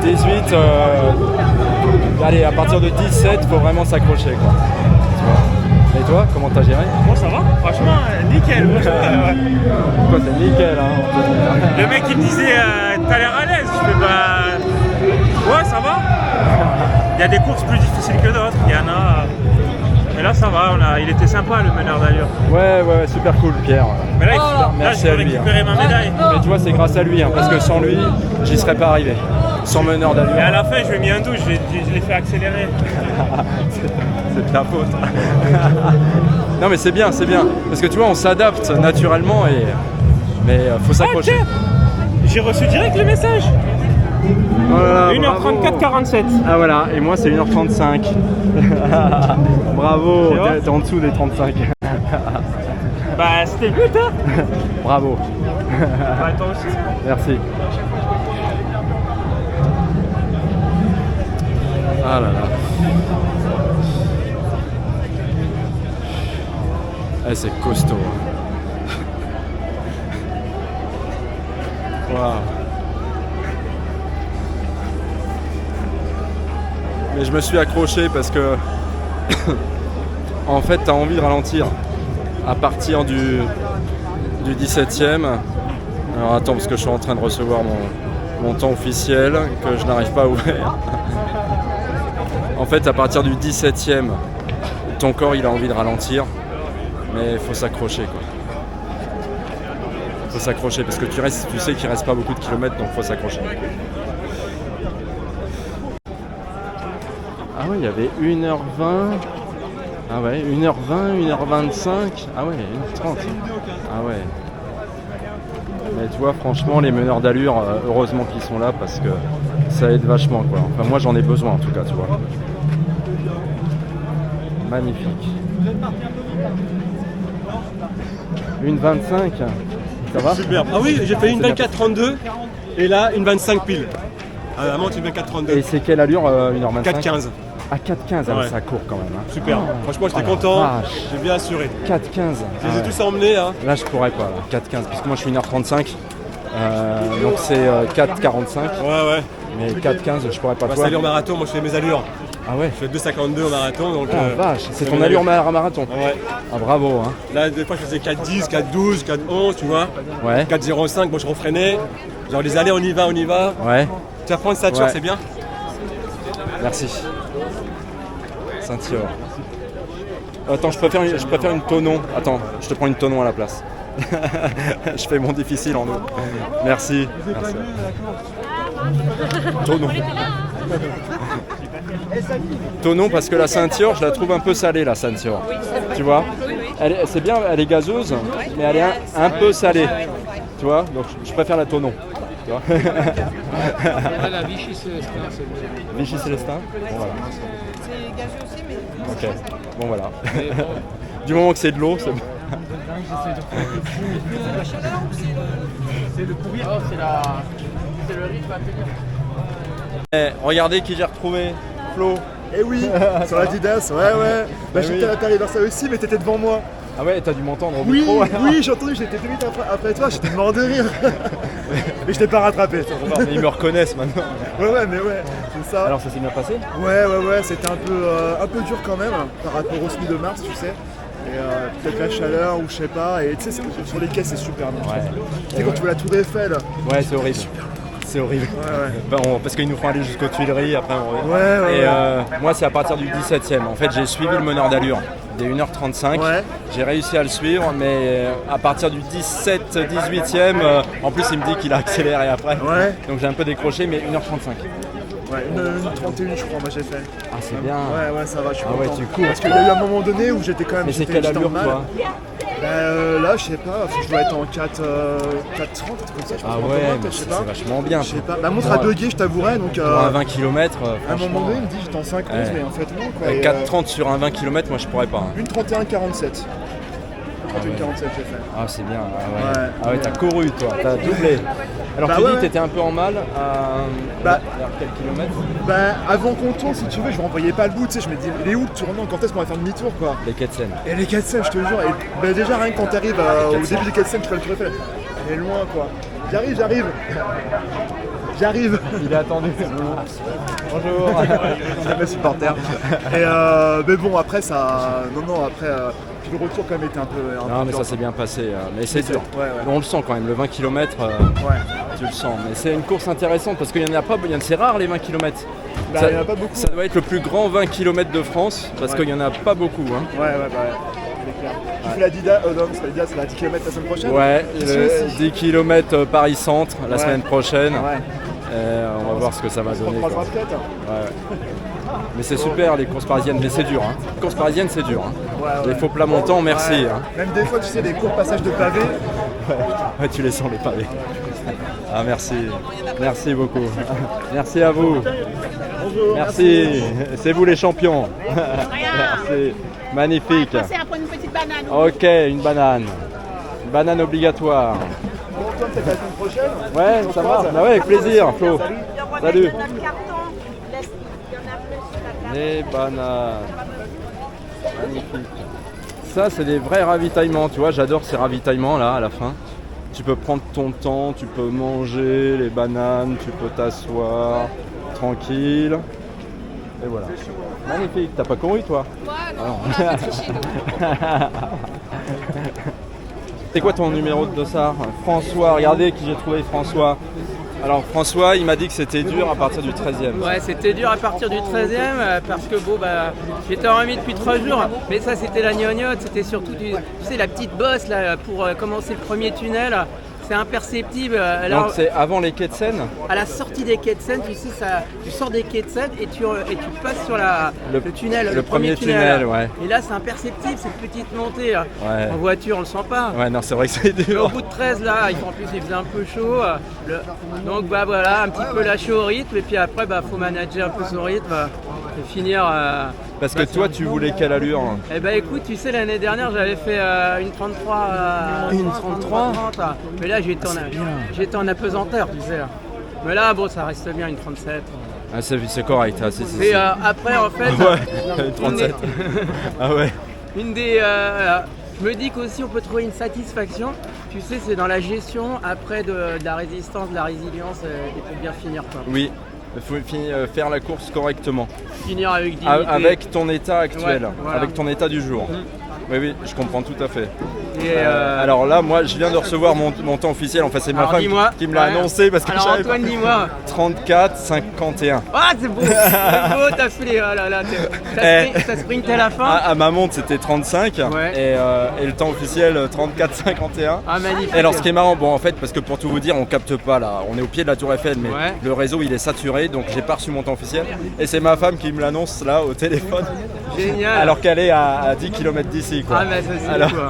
18, allez, à partir de 17, faut vraiment s'accrocher, quoi. Tu vois. Et toi, comment t'as géré? Bon, ça va, franchement, nickel. Quoi, c'est nickel, hein. Le mec il me disait, t'as l'air à l'aise, je fais bah... Ouais, ça va. Il y a des courses plus difficiles que d'autres, il y en a... Mais là ça va, il était sympa le meneur d'allure. Ouais, super cool Pierre. Mais là, merci je peux à lui. récupérer ma médaille. Mais tu vois, c'est grâce à lui, hein, parce que sans lui, j'y serais pas arrivé. Sans meneur d'allure. Et à la fin, je lui ai mis un douche, je l'ai fait accélérer. C'est de ta faute. Non mais c'est bien, parce que tu vois, on s'adapte naturellement, mais faut s'accrocher. J'ai reçu direct le message. Voilà, 1h34, 47. Ah voilà, et moi c'est 1h35. Bravo, t'es en dessous des 35. Bah c'était le but, hein. Bravo. Bah toi aussi. Merci. Ah là là. Eh, c'est costaud. Waouh. Mais je me suis accroché parce que en fait t'as envie de ralentir à partir du 17e. Alors attends, parce que je suis en train de recevoir mon temps officiel que je n'arrive pas à ouvrir. En fait à partir du 17e, ton corps il a envie de ralentir, mais il faut s'accrocher quoi. Faut s'accrocher parce que tu sais qu'il reste pas beaucoup de kilomètres, donc faut s'accrocher. Ah ouais, il y avait 1h20. Ah ouais, 1h20, 1h25. Ah ouais, 1h30. Ah ouais. Mais tu vois, franchement, les meneurs d'allure, heureusement qu'ils sont là parce que ça aide vachement quoi. Enfin, moi j'en ai besoin en tout cas, tu vois. Magnifique. 1h25. Ça va? Super. Ah oui, j'ai fait une 24-32 et là une 25 pile. À monte une 24-32. Et c'est quelle allure 1h25? 4-15. À 4-15, ouais. Ça court quand même. Hein. Super. Franchement, j'étais content. J'ai bien assuré. 4-15. Je les ai tous emmenés. Hein. Là, je pourrais pas. 4-15, parce que moi, je suis 1h35. Donc, c'est 4-45. Ouais. Mais 4-15, je pourrais pas. C'est allure marathon. Moi, je fais mes allures. Ah ouais? Je fais 2,52 au marathon. Donc, vache, c'est ton allure marathon? Ouais. Ah, bravo. Hein. Là, des fois, je faisais 4,10, 4,12, 4,11, tu vois. Ouais. 4,05, bon, je refreinais. Genre, les allées, on y va. Ouais. Tu vas prendre une ceinture, c'est bien? Merci. Ceinture. Attends, je préfère une tonon. Attends, je te prends une tonon à la place. Je fais mon difficile en eau. Merci. Tonon. Tonneau parce que la ceinture, je la trouve un peu salée, la ceinture. Tu vois, c'est bien, elle est gazeuse, mais elle est un peu salée. Tu vois, donc je préfère la Tonneau. Tu vois. La Vichy Célestin. Vichy Célestin. Bon, voilà. C'est gageux aussi, mais. Ok, bon voilà. Du moment que c'est de l'eau, c'est bon. C'est le pourri. Oh, c'est le rythme à tenir. Regardez qui j'ai retrouvé, Flo. Eh oui, sur l'Adidas, ouais. Bah, j'étais à l'anniversaire aussi, mais t'étais devant moi. Ah ouais, t'as dû m'entendre au Oui, micro. oui, j'ai entendu, j'étais très vite après toi, j'étais mort de rire. Mais je t'ai pas rattrapé. Mais ils me reconnaissent maintenant. Ouais, c'est ça. Alors ça s'est bien passé? Ouais, c'était un peu dur quand même par rapport au SMI de mars, tu sais. Et peut-être la chaleur ou je sais pas. Et tu sais, sur les quais, c'est super bien. Ouais. Tu sais, quand tu vois la Tour Eiffel. Ouais, c'est horrible. C'est horrible. Ouais. Parce qu'ils nous font aller jusqu'aux Tuileries, après on revient. Ouais. Et moi, c'est à partir du 17e. En fait, j'ai suivi le meneur d'allure des 1h35. Ouais. J'ai réussi à le suivre, mais à partir du 17-18e, en plus, il me dit qu'il a accéléré après. Ouais. Donc j'ai un peu décroché, mais 1h35. Ouais, une 31 je crois, moi j'ai fait. Ah c'est bien. Ouais, ça va, je suis content. Ouais, tu cours. Parce qu'il y a eu un moment donné où j'étais quand même. Mais c'est quelle allure toi? Là, je sais pas, je dois être en 4,30, comme ça. Ah ouais, mais c'est vachement bien. Je sais pas. Ma montre a bugué, je t'avouerais. Donc, pour un 20 km, à un moment donné, il me dit j'étais en 5,11, mais en fait non. Quoi. 4,30 sur un 20 km, moi je pourrais pas. Une 31,47. 31,47 j'ai fait. Ah c'est bien, ah ouais, t'as couru toi, t'as doublé. Alors tu dis t'étais un peu en mal vers quel kilomètre? Avant qu'on tourne, si tu veux, je ne voyais pas le bout, tu sais, je me dis il est où le tournant, quand est-ce qu'on va faire demi-tour quoi? Les Quetzem. Et les Quetzem, je te jure, et déjà rien que quand t'arrives au début des Quetzem, tu fais le Tour Eiffel, elle est loin quoi. J'arrive. Il est attendu. Bonjour. C'est mes supporters. Et mais bon après ça. Après le retour quand même était un peu. Non mais ça s'est bien passé. Mais c'est dur. Ouais. On le sent quand même, le 20 km, tu le sens. Mais c'est une course intéressante parce qu'il n'y en a pas, c'est rare les 20 km. Il n'y en a pas beaucoup. Ça doit être le plus grand 20 km de France parce qu'il n'y en a pas beaucoup. Hein. Ouais. C'est clair. Tu fais la Dida, non c'est pas Dida, c'est la 10 km la semaine prochaine? Ouais, 10 km Paris-Centre la semaine prochaine. On va voir ce que ça va donner. Ouais. Mais c'est super les courses parisiennes, mais c'est dur. Hein. Les courses parisiennes c'est dur. Hein. Les faux plats montants, merci. Ouais. Hein. Même des fois tu sais les courts passages de pavés. Ouais, tu les sens les pavés. Ah merci beaucoup. Merci à vous. Bonjour. Merci. C'est vous les champions. Merci. Magnifique. On va passer après une petite banane. Ok, une banane. Une banane obligatoire. Bon, toi peut-être la semaine prochaine? Ouais, ça va. Bah ouais, avec plaisir, Flo. Salut. Les bananes. Magnifique. Ça, c'est des vrais ravitaillements. Tu vois, j'adore ces ravitaillements là à la fin. Tu peux prendre ton temps, tu peux manger les bananes, tu peux t'asseoir tranquille. Et voilà. Magnifique. T'as pas couru toi? C'est quoi ton numéro de dossard? François, regardez qui j'ai trouvé, François. Alors François, il m'a dit que c'était dur à partir du 13e. Ouais, c'était dur à partir du 13e parce que j'étais en remis depuis 3 jours, mais ça c'était la gnognotte, c'était surtout tu sais, la petite bosse là pour commencer le premier tunnel. C'est imperceptible. Donc c'est avant les quais de Seine? À la sortie des quais de Seine, tu sais, tu sors des quais de Seine et tu passes sur le tunnel. Le premier tunnel, ouais. Et là c'est imperceptible, cette petite montée. Ouais. En voiture on le sent pas. Ouais, non, c'est vrai que c'est dur. Au bout de 13 là, en plus il faisait un peu chaud. Donc voilà, un petit peu lâché au rythme et puis après faut manager un peu son rythme et finir. Parce que toi tu voulais quelle allure? Eh ben écoute, tu sais l'année dernière j'avais fait une 33. Une 33 30, mais là j'étais en apesanteur, tu sais. Mais là ça reste bien une 37. Ah c'est correct. Ah, et après en fait. Ouais, 37. Ah ouais. Une des. Je me dis qu'aussi on peut trouver une satisfaction, tu sais, c'est dans la gestion après de la résistance, de la résilience et pour bien finir quoi. Oui, il faut faire la course correctement. Finir avec dignité. Avec ton état actuel, ouais, voilà. avec ton état du jour. Oui, je comprends tout à fait. Et Alors là, moi, je viens de recevoir mon temps officiel. Enfin, c'est ma alors, femme dis-moi. qui me l'a annoncé parce que alors j'avais Antoine, dis-moi. 34-51. Ah, c'est beau, t'as filé, oh là là, t'as sprinté à la fin. À ma montre, c'était 35 et le temps officiel 34-51. Ah, magnifique. Et alors, ce qui est marrant, bon, en fait, parce que pour tout vous dire, on capte pas là, on est au pied de la Tour Eiffel, mais le réseau il est saturé, donc j'ai pas reçu mon temps officiel. Et c'est ma femme qui me l'annonce là au téléphone. Génial. Alors qu'elle est à 10 km d'ici, quoi. Ah, mais ça c'est alors, quoi.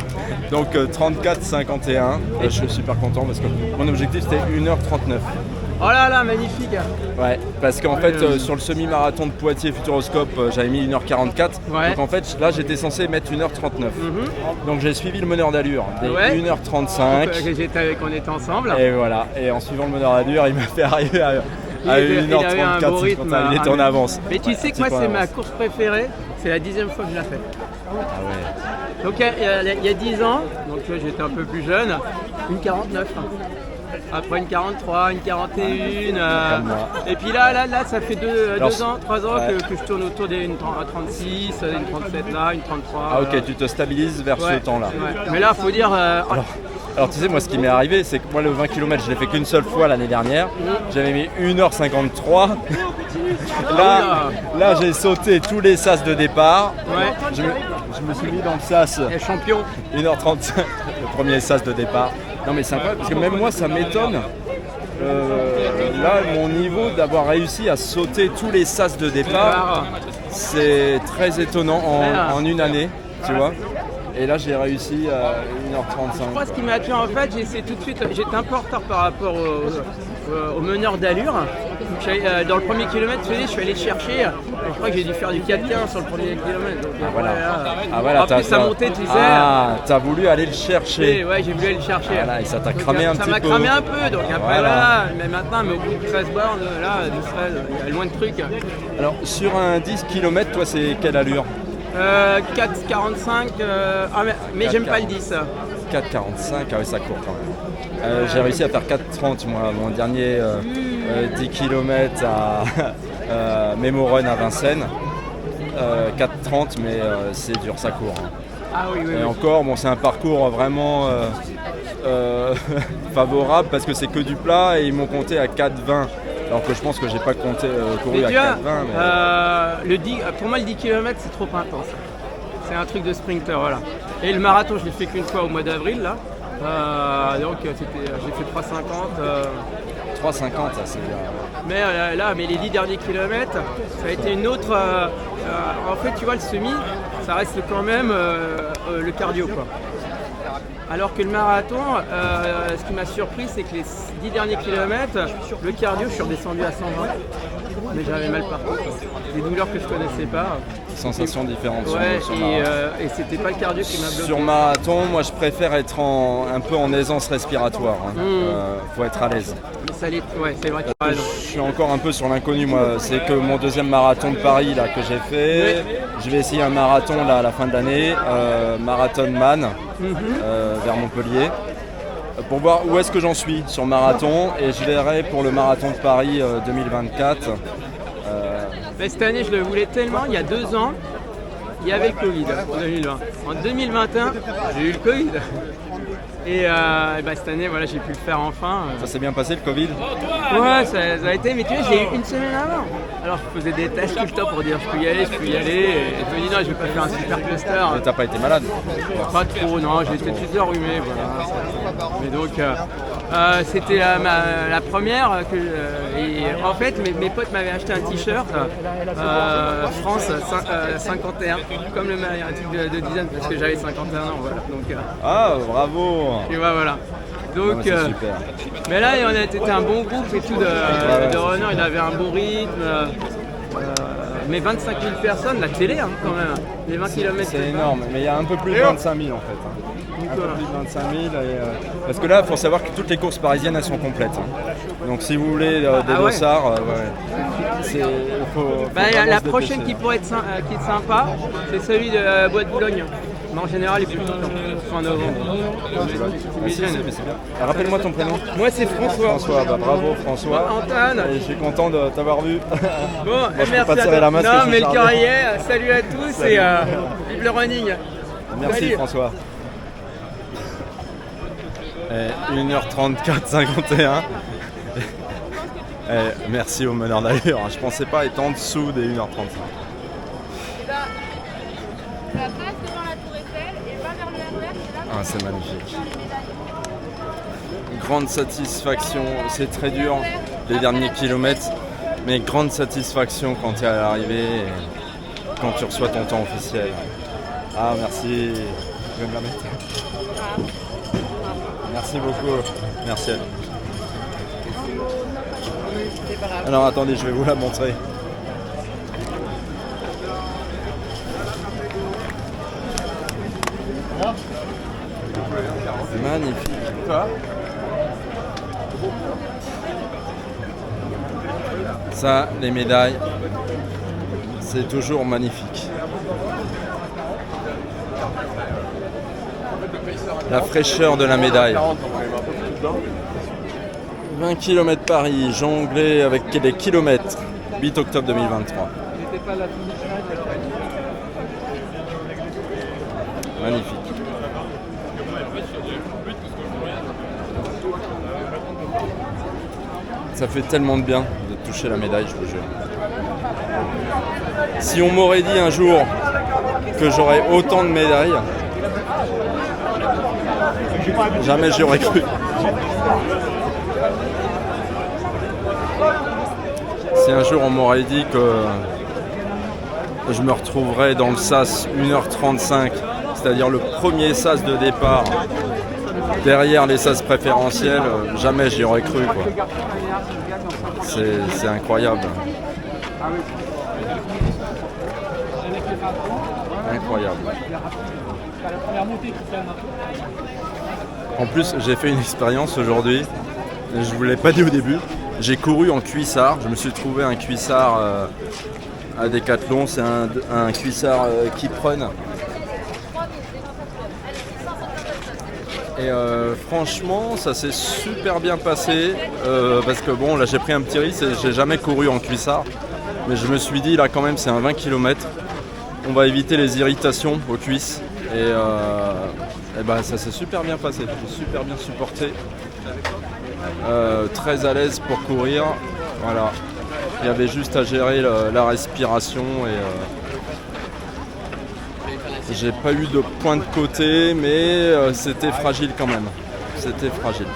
Donc 34-51. Je suis super content parce que mon objectif c'était 1h39. Oh là là, magnifique. Ouais, parce qu'en fait sur le semi-marathon de Poitiers Futuroscope j'avais mis 1h44. Donc en fait là j'étais censé mettre 1h39. Donc j'ai suivi le meneur d'allure des 1h35. J'étais avec, on était ensemble. Et voilà, et en suivant le meneur d'allure il m'a fait arriver à 1h34. Il était en avance. Mais tu sais que moi c'est ma course préférée, c'est la 10e fois que je la fais. Ah ouais. Donc il y a 10 ans, donc j'étais un peu plus jeune, une 49. Après une 43, une 41, et puis là ça fait 2 ans, 3 ans que je tourne autour d'une 36, une 37 là, une 33. Ah ok, tu te stabilises vers ce temps-là. Mais là, faut dire... Alors tu sais, moi ce qui m'est arrivé, c'est que moi le 20 km, je l'ai fait qu'une seule fois l'année dernière. J'avais mis 1h53. Là j'ai sauté tous les sas de départ. Je me suis mis dans le sas. Et champion. 1h35, le premier sas de départ. Non mais c'est incroyable, parce que même moi ça m'étonne. Là, mon niveau d'avoir réussi à sauter tous les sas de départ, c'est très étonnant en une année, tu vois. Et là, j'ai réussi à 1h35. Je crois ce qui m'a tué en fait, j'ai essayé tout de suite, j'étais un peu en retard par rapport au meneur d'allure. Dans le premier kilomètre, je suis allé chercher, je crois que j'ai dû faire du 4-15 sur le premier kilomètre. Donc, voilà, en plus, ça montait, tu sais. Ah, t'as voulu aller le chercher. Ouais, j'ai voulu aller le chercher. Voilà, et ça t'a cramé un petit peu. Ça m'a cramé un peu, donc après voilà. Mais maintenant, au bout de 13 bornes, là, il y a loin de trucs. Alors, sur un 10 km, toi, c'est quelle allure 4,45, mais j'aime pas le 10. 4,45, ah oui, ça court quand même. J'ai réussi à faire 4,30 moi, mon dernier 10 km à Memo Run à Vincennes. 4,30, mais c'est dur, ça court. Hein. Ah oui, oui. Et encore, bon, c'est un parcours vraiment favorable parce que c'est que du plat et ils m'ont compté à 4,20. Alors que je pense que j'ai pas couru à 4,20. Pour moi, le 10 km, c'est trop intense. C'est un truc de sprinter, voilà. Et le marathon, je l'ai fait qu'une fois au mois d'avril, là. Donc, j'ai fait 3,50. 3,50, ça c'est bien. Mais les 10 derniers kilomètres, ça a été une autre... en fait, tu vois, le semi, ça reste quand même le cardio, quoi. Alors que le marathon, ce qui m'a surpris, c'est que les 10 derniers kilomètres, le cardio, je suis redescendu à 120, mais j'avais mal partout. Des douleurs que je connaissais pas. Sensations différentes sur et c'était pas le cardio qui m'a bloqué. Sur marathon, moi je préfère être un peu en aisance respiratoire. Hein. Faut être à l'aise. C'est vrai. Je suis encore un peu sur l'inconnu, moi. C'est que mon deuxième marathon de Paris là, que j'ai fait. Je vais essayer un marathon là, à la fin de l'année, Marathon Man, vers Montpellier, pour voir où est-ce que j'en suis sur marathon. Et je verrai pour le marathon de Paris 2024. Cette année, je le voulais tellement. Il y a 2 ans, il y avait le Covid en 2020. En 2021, j'ai eu le Covid. Et cette année, voilà, j'ai pu le faire enfin. Ça s'est bien passé le Covid? Ouais, ça a été, mais tu vois, j'ai eu une semaine avant. Alors je faisais des tests tout le temps pour dire je peux y aller. Et je me dis non, je vais pas faire un super cluster. Mais t'as pas été malade? Pas trop, non, j'ai été juste enrhumé. Voilà. Mais donc, c'était la première. Et en fait, mes potes m'avaient acheté un t-shirt France 51, comme un truc de dizaine, parce que j'avais 51 ans. Voilà. Donc, ah, bravo! Et voilà. Donc, super. Mais là, on a été un bon groupe et tout de runners, il avait un bon rythme. Mais 25 000 personnes, la télé quand même, les 20 km. C'est énorme, mais il y a un peu plus de 25 000 en fait. Un peu plus de 25 000. Parce que là, il faut savoir que toutes les courses parisiennes, elles sont complètes. Donc si vous voulez des dossards, la prochaine qui pourrait être sympa, c'est celui de Bois de Boulogne. Mais en général, il est plutôt fin novembre. Mais c'est bien. Rappelle-moi ton prénom. Moi, c'est François. François, bravo François. Antoine. Et je suis content de t'avoir vu. Bon, je merci peux pas te serrer la main. Non, mais le carrière, salut à tous et vive le running. Merci salut. François. 1h34,51. Merci au meneur d'ailleurs, je pensais pas être en dessous des 1h35. Ah, c'est magnifique. Grande satisfaction, c'est très dur les derniers kilomètres, mais grande satisfaction quand tu es à l'arrivée et quand tu reçois ton temps officiel. Ah merci, je vais me la mettre. Merci beaucoup, merci elle. Alors attendez, je vais vous la montrer. C'est magnifique. Ça, les médailles, c'est toujours magnifique. La fraîcheur de la médaille. 20 km Paris, jonglé avec les kilomètres. 8 octobre 2023. Magnifique. Ça fait tellement de bien de toucher la médaille, je vous jure. Si on m'aurait dit un jour que j'aurais autant de médailles, jamais j'y aurais cru. Si un jour on m'aurait dit que je me retrouverais dans le SAS 1h35, c'est-à-dire le premier SAS de départ, derrière les SAS préférentiels, jamais j'y aurais cru, quoi. C'est incroyable. Incroyable. En plus, j'ai fait une expérience aujourd'hui, je ne vous l'ai pas dit au début. J'ai couru en cuissard, je me suis trouvé un cuissard à Decathlon, c'est un cuissard Keep Run. Et franchement, ça s'est super bien passé parce que bon, là j'ai pris un petit risque et j'ai jamais couru en cuissard. Mais je me suis dit, là quand même, c'est un 20 km. On va éviter les irritations aux cuisses. Et ben, ça s'est super bien passé, j'ai super bien supporté. Très à l'aise pour courir. Voilà. Il y avait juste à gérer la respiration et j'ai pas eu de point de côté, mais c'était fragile quand même. C'était fragile.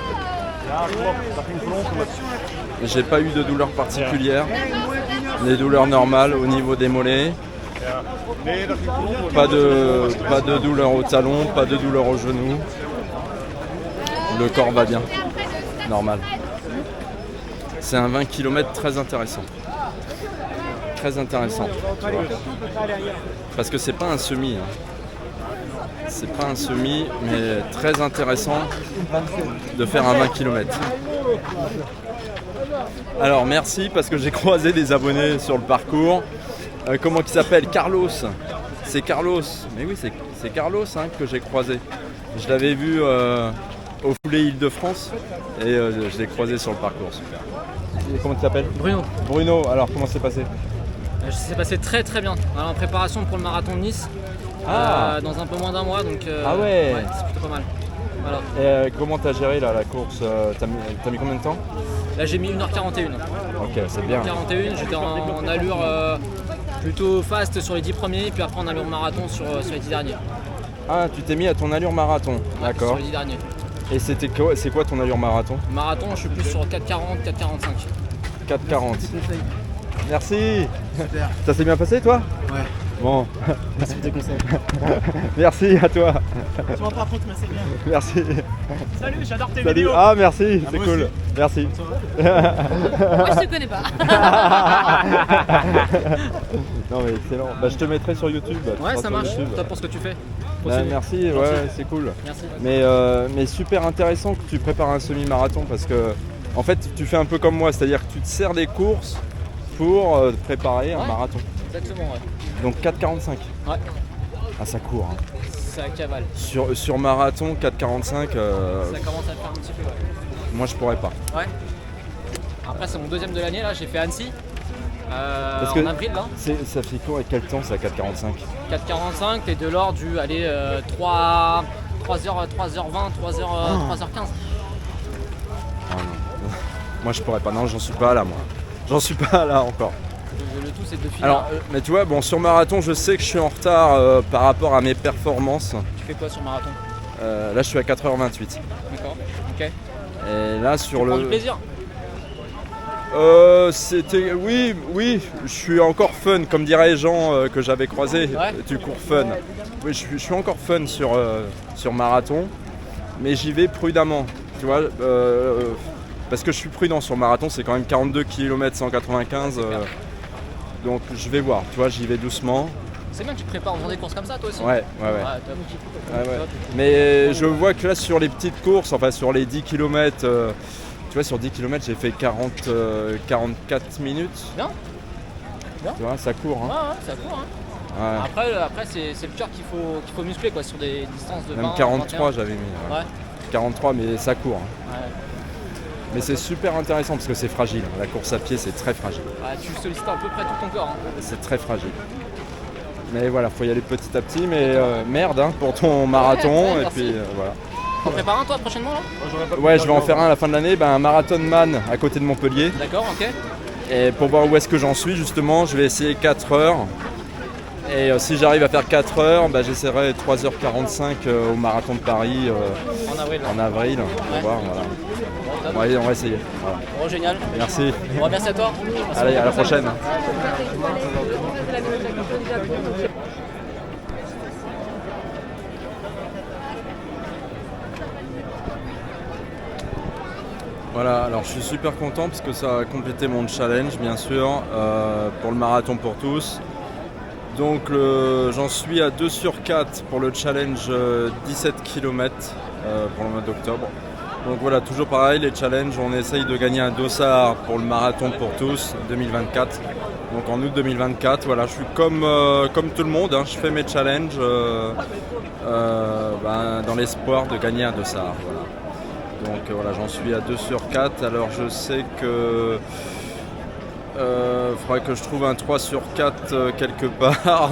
J'ai pas eu de douleurs particulières, des douleurs normales au niveau des mollets. Pas de douleur au talon, pas de douleur au genou. Le corps va bien, normal. C'est un 20 km très intéressant. Très intéressant, tu vois. Parce que c'est pas un semi. Hein. C'est pas un semi, mais très intéressant de faire un 20 km. Alors merci parce que j'ai croisé des abonnés sur le parcours. Comment il s'appelle? Carlos. C'est Carlos. Mais oui, c'est Carlos hein, que j'ai croisé. Je l'avais vu au Foulée Île-de-France et je l'ai croisé sur le parcours. Super. Et comment tu t'appelles? Bruno. Bruno, alors comment c'est passé? Ça s'est passé très très bien. Alors, en préparation pour le marathon de Nice, dans un peu moins d'un mois, donc ah ouais, c'est plutôt pas mal. Voilà. Et comment t'as géré là, la course? T'as mis combien de temps? Là j'ai mis 1h41. Ok, c'est bien. 1h41, j'étais en allure plutôt fast sur les 10 premiers, puis après en allure marathon sur les 10 derniers. Ah, tu t'es mis à ton allure marathon, ouais, d'accord. Sur les 10 derniers. Et c'est quoi ton allure marathon? Marathon, je suis plus sur 4,40, 4,45. 4,40. Merci. Super. Ça s'est bien passé toi? Ouais. Bon. Merci pour tes conseils. Merci à toi. Tu m'en pas contre, mais c'est bien. Merci. Salut, j'adore tes Salut. vidéos. Ah merci, c'est moi cool. aussi. Merci. Moi je te connais pas. Non mais excellent. Bah, je te mettrai sur YouTube. Ouais, ça marche. Top pour ce que tu fais. Bah, merci, ouais, c'est cool. Merci. Mais super intéressant que tu prépares un semi-marathon parce que en fait tu fais un peu comme moi, c'est-à-dire que tu te sers des courses pour préparer un marathon. Exactement, ouais. Donc 4,45. Ouais. Ah ça court. Hein. Ça cavale. Sur marathon 4,45. Ça commence à faire un petit peu. Ouais. Moi je pourrais pas. Ouais. Après c'est mon deuxième de l'année là, j'ai fait Annecy. Parce en avril là. Ça fait quoi et quel temps ça 4,45? 4,45, t'es de l'ordre du 3 3h20, 3h15. Ah non. Moi je pourrais pas, non j'en suis pas là moi. J'en suis pas là encore. Le tout c'est de finir. Alors, mais tu vois, bon sur marathon je sais que je suis en retard par rapport à mes performances. Tu fais quoi sur marathon? Là je suis à 4h28. D'accord, ok. Et là sur tu le... prends du plaisir? C'était... Oui, je suis encore fun, comme diraient les gens que j'avais croisés, Ouais. tu cours fun. Oui, je suis encore fun sur marathon, mais j'y vais prudemment, tu vois, parce que je suis prudent sur marathon, c'est quand même 42 km 195, donc je vais voir, tu vois, j'y vais doucement. C'est bien que tu te prépares dans des courses comme ça toi aussi. Ouais. Top. Ouais. Mais je vois que là sur les petites courses, enfin sur les 10 km, tu vois sur 10 km j'ai fait 44 minutes. Bien. Tu vois, ça court. Hein. Ouais, ça court. Hein. Ouais. Après c'est le cœur qu'il faut muscler quoi, sur des distances de 20. Même 43 21. j'avais mis. Ouais. 43 mais ça court. Hein. Ouais. Mais c'est super intéressant parce que c'est fragile. La course à pied c'est très fragile. Tu sollicites à peu près tout ton corps. Hein. C'est très fragile. Mais voilà, faut y aller petit à petit, mais merde hein, pour ton marathon. Ouais, et puis voilà. T'en prépares un toi prochainement là? Ouais, je vais en faire un à la fin de l'année, un marathon man à côté de Montpellier. D'accord, ok. Et pour voir où est-ce que j'en suis justement, je vais essayer 4 heures. Et si j'arrive à faire 4 heures, j'essaierai 3h45 au marathon de Paris en avril. On va voir, voilà. On va essayer. Voilà. Bon, génial. Merci. Bon, merci à toi. Allez, à la prochaine. Voilà, alors je suis super content parce que ça a complété mon challenge bien sûr pour le marathon pour tous. Donc j'en suis à 2 sur 4 pour le challenge 17 km pour le mois d'octobre. Donc voilà, toujours pareil, les challenges, on essaye de gagner un dossard pour le marathon pour tous 2024. Donc en août 2024, voilà, je suis comme tout le monde, hein, je fais mes challenges dans l'espoir de gagner un dossard. Voilà. Donc voilà, j'en suis à 2 sur 4. Alors je sais que faudrait que je trouve un 3 sur 4 quelque part.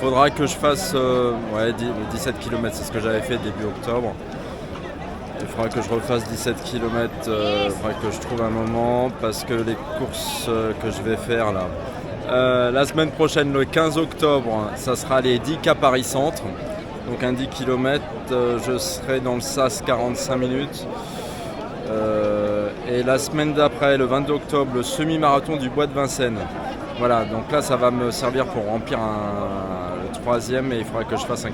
Faudra que je fasse 17 km, c'est ce que j'avais fait début octobre. Il faudra que je refasse 17 km, il faudra que je trouve un moment parce que les courses que je vais faire là. La semaine prochaine, le 15 octobre, ça sera les 10K Paris Centre. Donc un 10 km, je serai dans le SAS 45 minutes. Et la semaine d'après, le 22 octobre, le semi-marathon du Bois de Vincennes. Voilà, donc là ça va me servir pour remplir le 3e et il faudra que je fasse un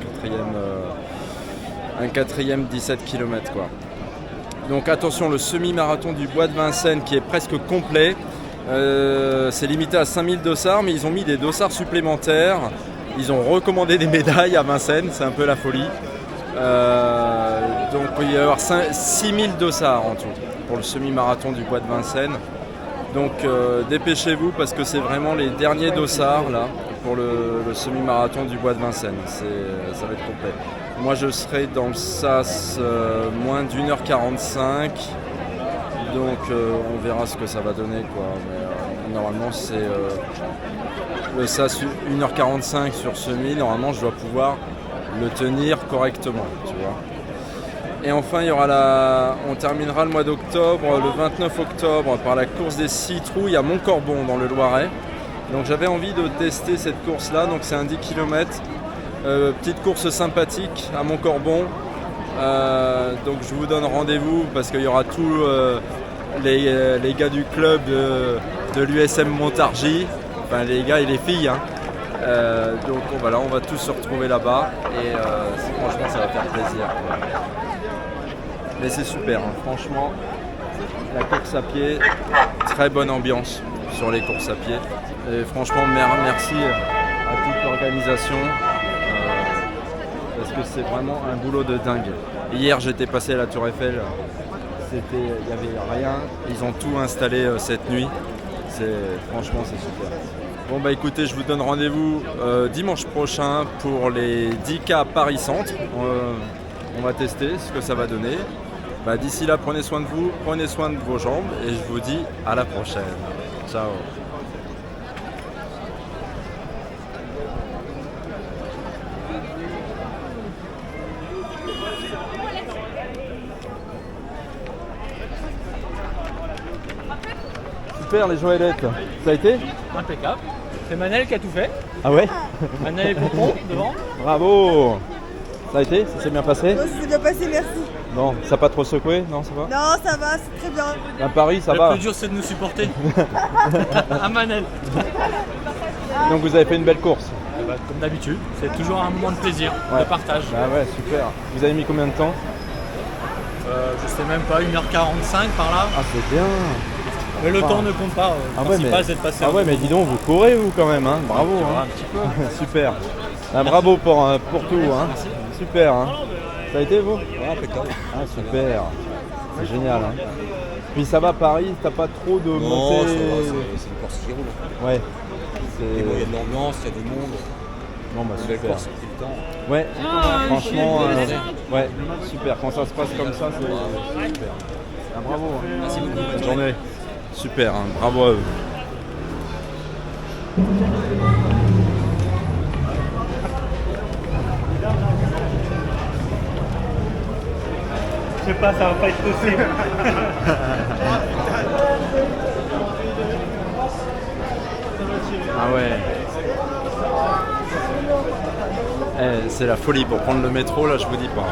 quatrième 17 km quoi. Donc attention, le semi-marathon du Bois de Vincennes qui est presque complet. C'est limité à 5000 dossards, mais ils ont mis des dossards supplémentaires. Ils ont recommandé des médailles à Vincennes, c'est un peu la folie. Donc il va y avoir 6000 dossards en tout pour le semi-marathon du Bois de Vincennes. Donc dépêchez-vous parce que c'est vraiment les derniers dossards là pour le semi-marathon du Bois de Vincennes. Ça va être complet. Moi je serai dans le SAS moins d'1h45. Donc on verra ce que ça va donner quoi. Mais normalement c'est le SAS 1h45 sur semi, normalement je dois pouvoir le tenir correctement, tu vois. Et enfin on terminera le mois d'octobre, le 29 octobre, par la course des citrouilles à Montcorbon dans le Loiret. Donc j'avais envie de tester cette course là, donc c'est un 10 km, petite course sympathique à Montcorbon. Donc je vous donne rendez-vous parce qu'il y aura tous les gars du club de l'USM Montargis. Enfin, les gars et les filles, hein. Donc voilà, on va tous se retrouver là-bas et franchement ça va faire plaisir. Mais c'est super, hein. Franchement, la course à pied, très bonne ambiance sur les courses à pied. Et franchement, merci à toute l'organisation parce que c'est vraiment un boulot de dingue. Hier j'étais passé à la Tour Eiffel, il n'y avait rien, ils ont tout installé cette nuit. Franchement c'est super. Bon bah écoutez, je vous donne rendez-vous dimanche prochain pour les 10K Paris Centre. On va tester ce que ça va donner. D'ici là, prenez soin de vous, prenez soin de vos jambes et je vous dis à la prochaine. Ciao. super les joëlettes. Ça a été? Impeccable. C'est Manel qui a tout fait. Ah ouais? Manel et Pompon devant. Bravo. Ça a été? Ça s'est bien passé? Ça s'est bien passé, merci. Non, ça n'a pas trop secoué? Non, ça va? Non, ça va, c'est très bien. À Paris, ça va? Le plus dur, c'est de nous supporter. À Manel. Donc vous avez fait une belle course? Comme d'habitude, c'est toujours un moment de plaisir, Ouais. de partage. Ah ouais, super. Vous avez mis combien de temps? Je sais même pas, 1h45 par là. Ah, c'est bien. Mais le Enfin, temps ne compte pas. Le principal, c'est de passer. ah ouais, mais dis donc, vous courez vous quand même, hein. Bravo. Un Hein. petit peu. Super. Ah, bravo pour tout. Hein. Super. Hein. Ça a été vous? Impeccable. Ah, super. C'est génial. Hein. Puis ça va, Paris, t'as pas trop de Non, montées? c'est une course qui roule. Ouais. Et bon, il y a de l'ambiance, il y a du monde. Bon, bah, Une belle super. course, c'est tout le temps. Ouais, franchement, bonne journée. ouais, super. Quand ça se passe comme ça, c'est super. Ah, bravo. Hein. Merci beaucoup. Bonne journée. Super, hein. Bravo à eux. Je sais pas, ça va pas être possible. Ah ouais. C'est la folie pour prendre le métro, là, je vous dis pas.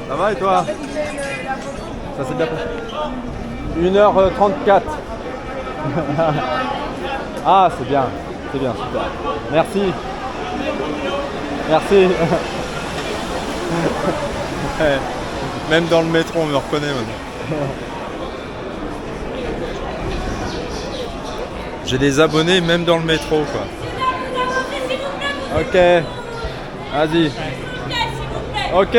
Ça va et toi? Ça s'est bien passé. 1h34. Ah, c'est bien, super. Merci. Merci. Ouais. Même dans le métro, on me reconnaît maintenant. J'ai des abonnés même dans le métro, quoi. Ok. Vas-y. Ok.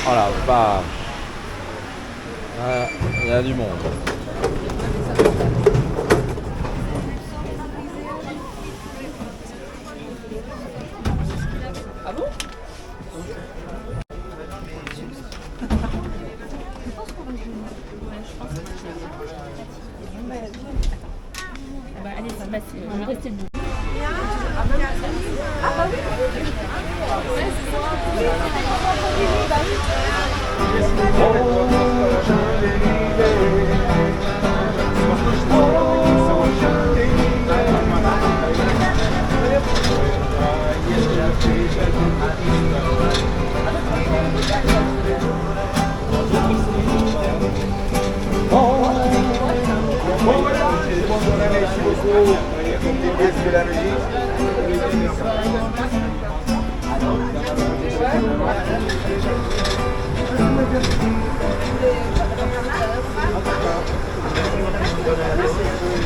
Voilà, bah, il y a du monde. Ah bon? Bah, allez, ça passe, on va rester debout. Ah bah oui. Ouais, c'est ça. Bah oui.